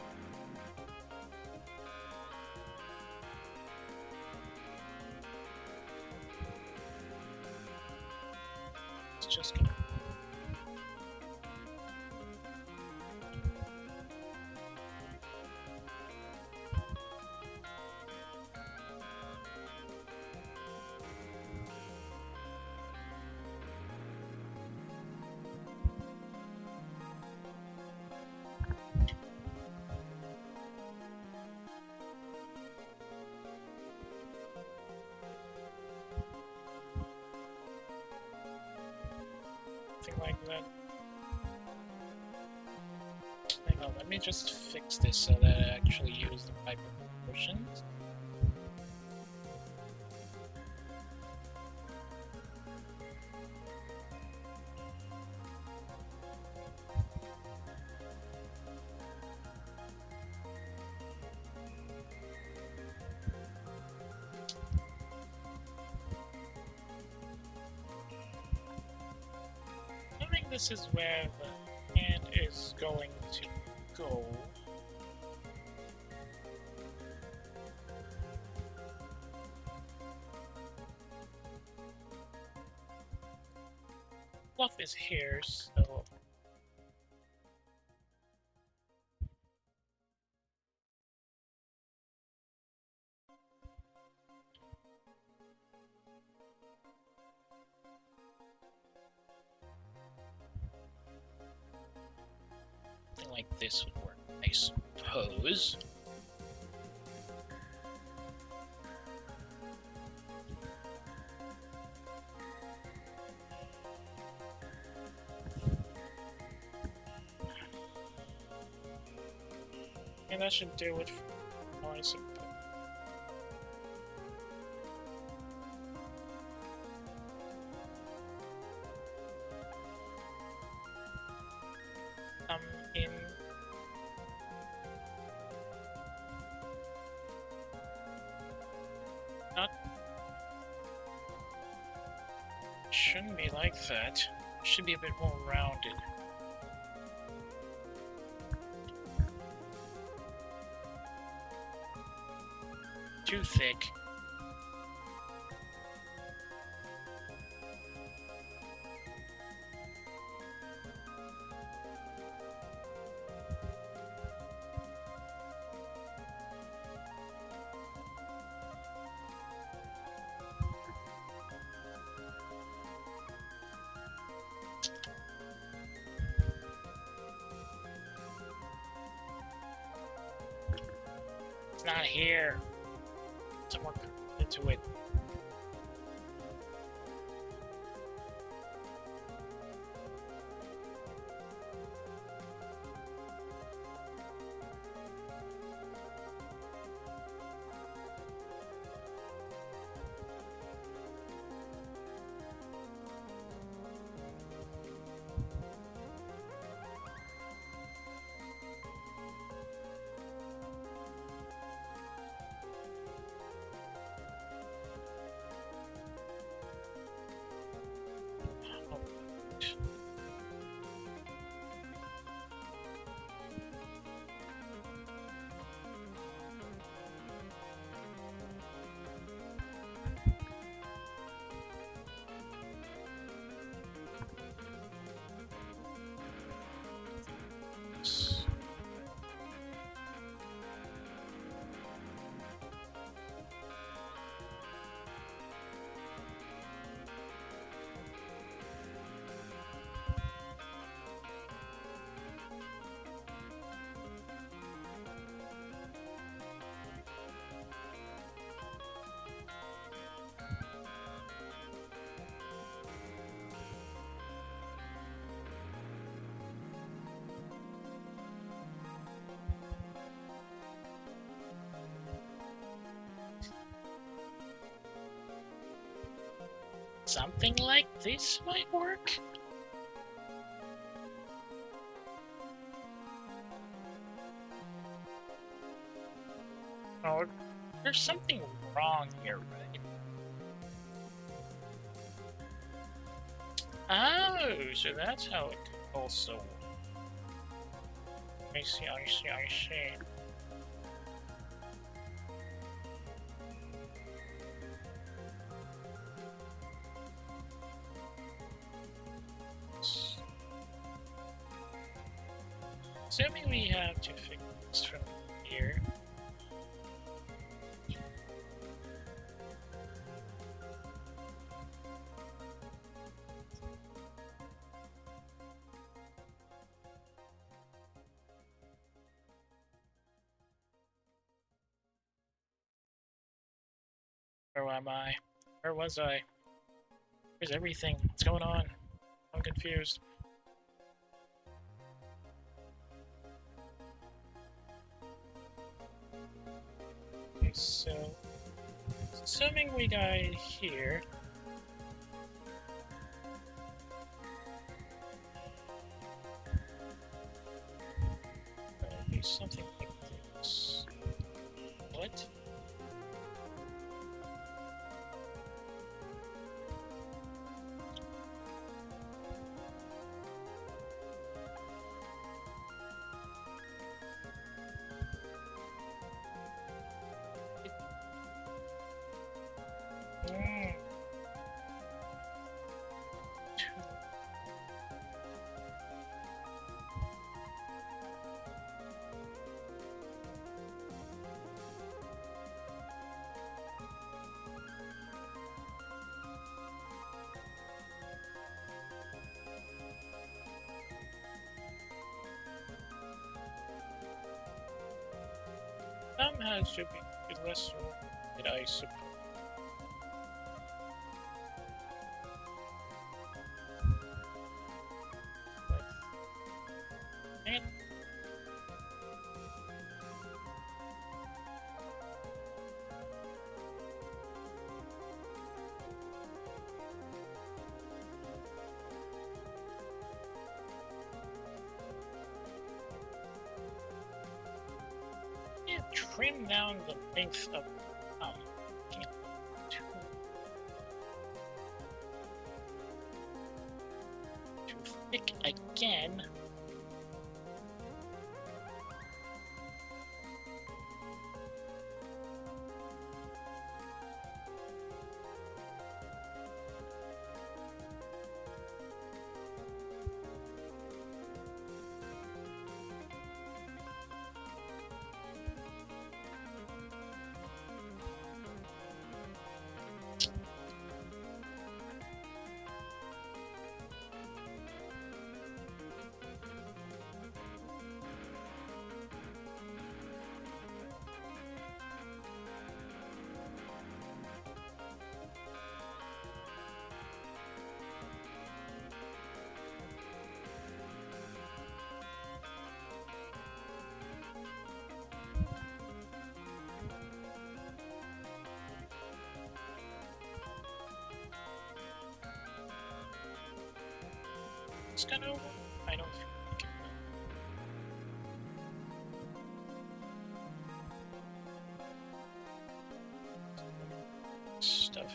It's just gonna... Something like that. Oh, let me just fix this so that I actually use the right proportions. I think this is where the hand is going to go. Fluff is here, so something like this would work, I suppose. And that should do it for I suppose. In not shouldn't be like that. Should be a bit more rounded. Too thick. It's not here. Someone into it. Something like this might work. Oh, there's something wrong here, right? Oh, so that's how it also works. I see, I see, I see. Assuming we have to fix this from here. Where am I? Where was I? Where's everything? What's going on? I'm confused. so assuming we die here. That'll be something like this. What? Somehow it should be less that I suppose. And yeah, trim down the length of can't too thick again. It's gonna work. I don't think it will. Stuff.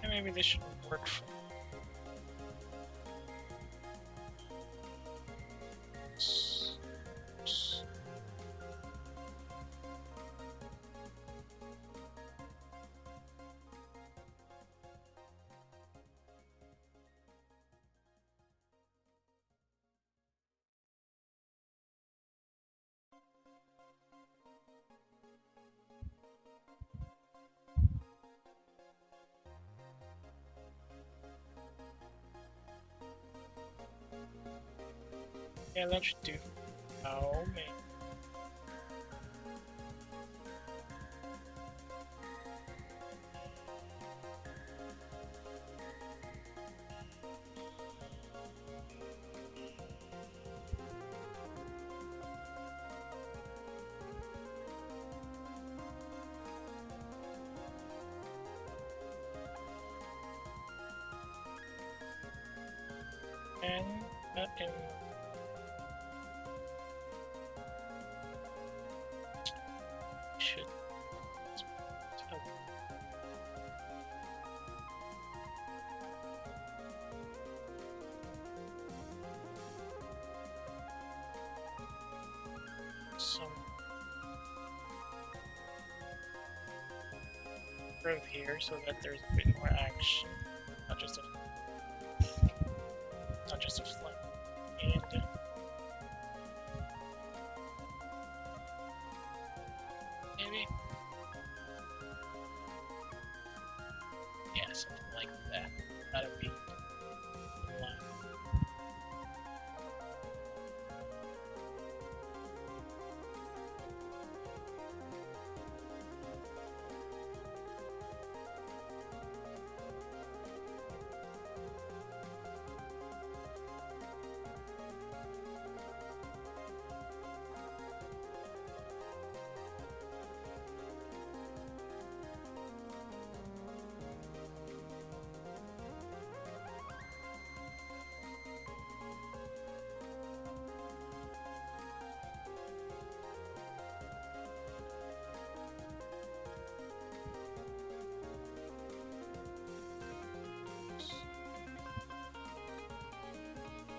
And maybe this should work for yeah, that should do. Oh man. And that in should tell some growth here so that there's a bit more action, not just a not just a flame. And maybe, yeah, something like that. That'll be in line.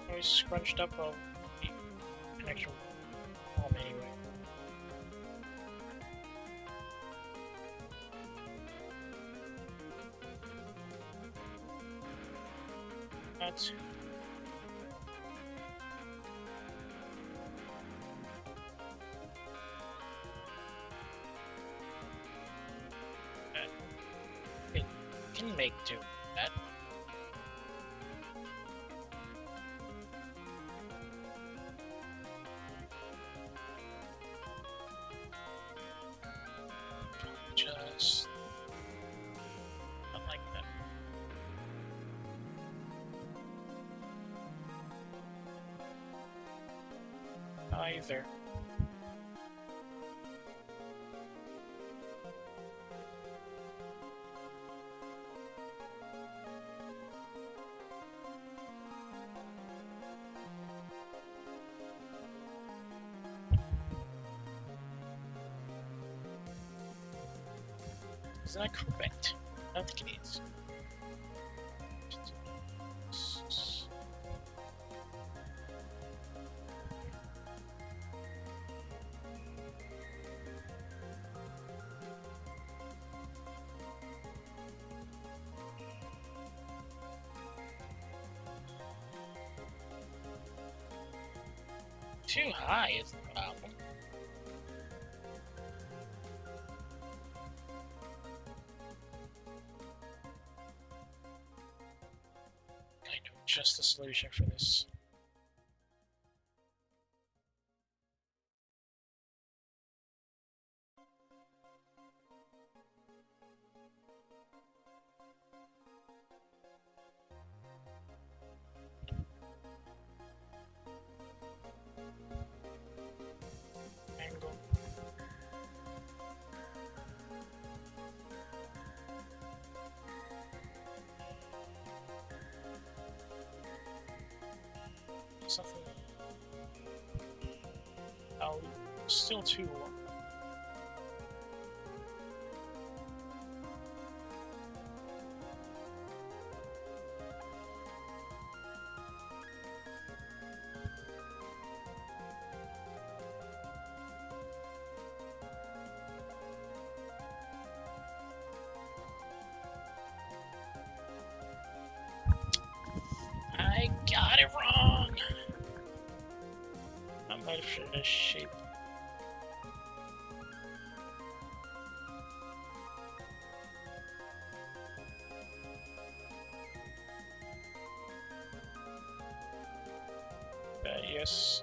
Always scrunched up of an actual palm anyway. That's it can make do with that. Just not like that. Either. Is that correct? I don't think it is. Too high is the problem. I know just the solution for this. Angle. Something. Oh, still too low. I got it wrong! I might have finished shape. Yes.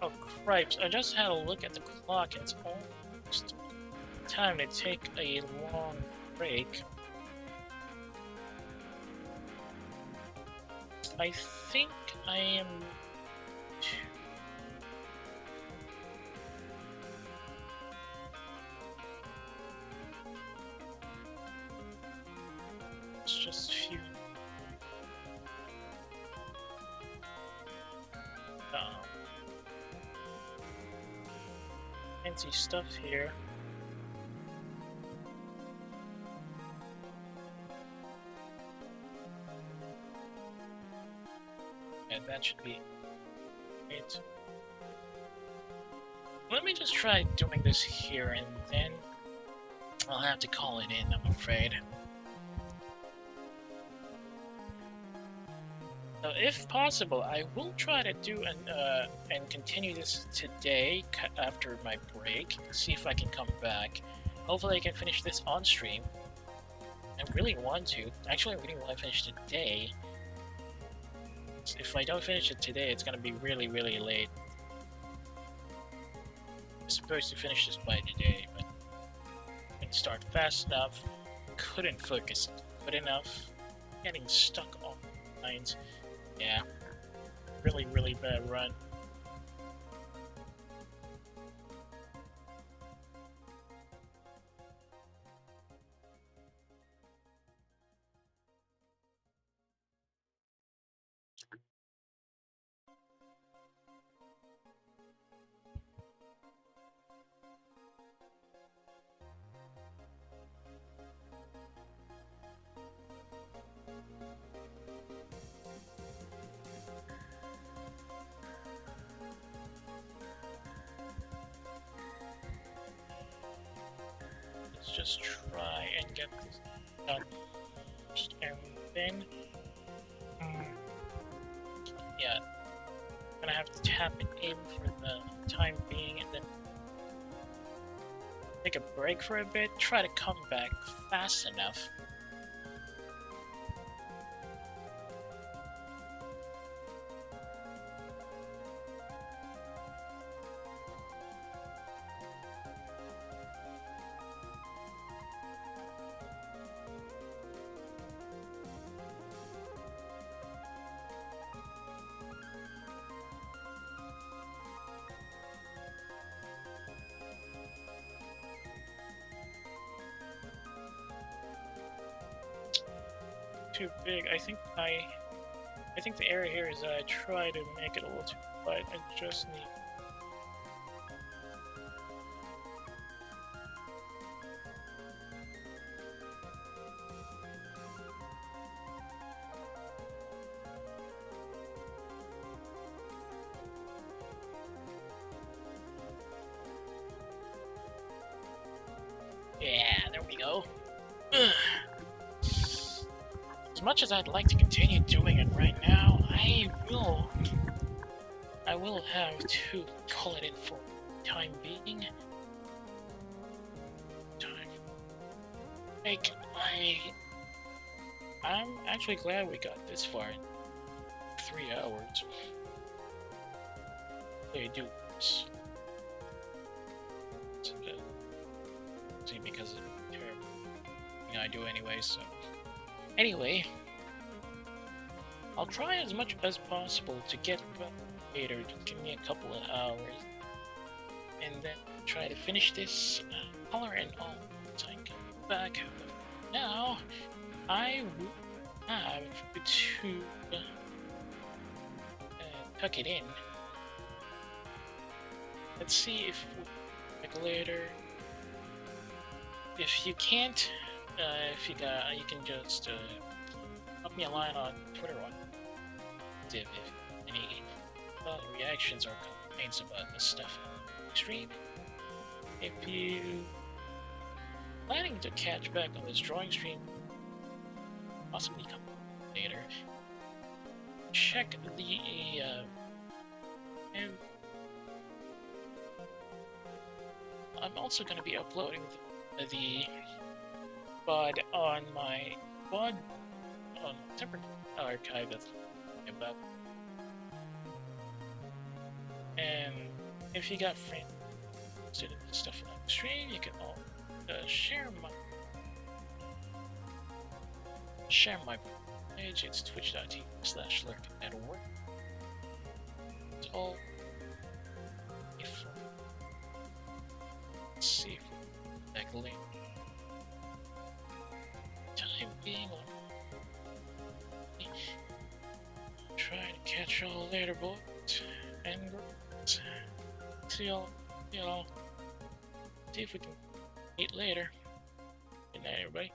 Oh, cripes. I just had a look at the clock and it's almost time to take a long break. I think I am... It's just a few... fancy stuff here. And that should be it. Let me just try doing this here and then I'll have to call it in, I'm afraid. So if possible, I will try to do and continue this today after my break. See if I can come back. Hopefully I can finish this on stream. I really want to. Actually, I really want to finish today. If I don't finish it today, it's gonna be really, really late. I'm supposed to finish this by today, but I didn't start fast enough. Couldn't focus good enough. Getting stuck on lines. Yeah, really, really bad run. Let's just try and get this done first, and then yeah, I'm gonna have to tap it in for the time being, and then take a break for a bit. Try to come back fast enough. Too big. I think the area here is I try to make it a little too wide. I just need... Yeah, there we go. As much as I'd like to continue doing it right now, I will have to call it in for time being. Like, I'm actually glad we got this far. 3 hours. They do this. See, because of the terrible thing I do anyway, so... Anyway, I'll try as much as possible to get back later. Just give me a couple of hours, and then try to finish this color and all so I can come back. But now, I will have to tuck it in. Let's see if we back later. If you can't. If you can just drop me a line on Twitter on if any reactions or complaints about this stuff in the stream. If you planning to catch back on this drawing stream, possibly come later. Check the and I'm also going to be uploading the VOD on my VOD separate archive that's about, and if you got friends interested in stuff like the stream, you can all share my page. It's twitch.tv/lurknetwork. It's all if let's see if that link time being on. Try to catch y'all later, boys and girls. See y'all. See if we can eat later. Good night, everybody.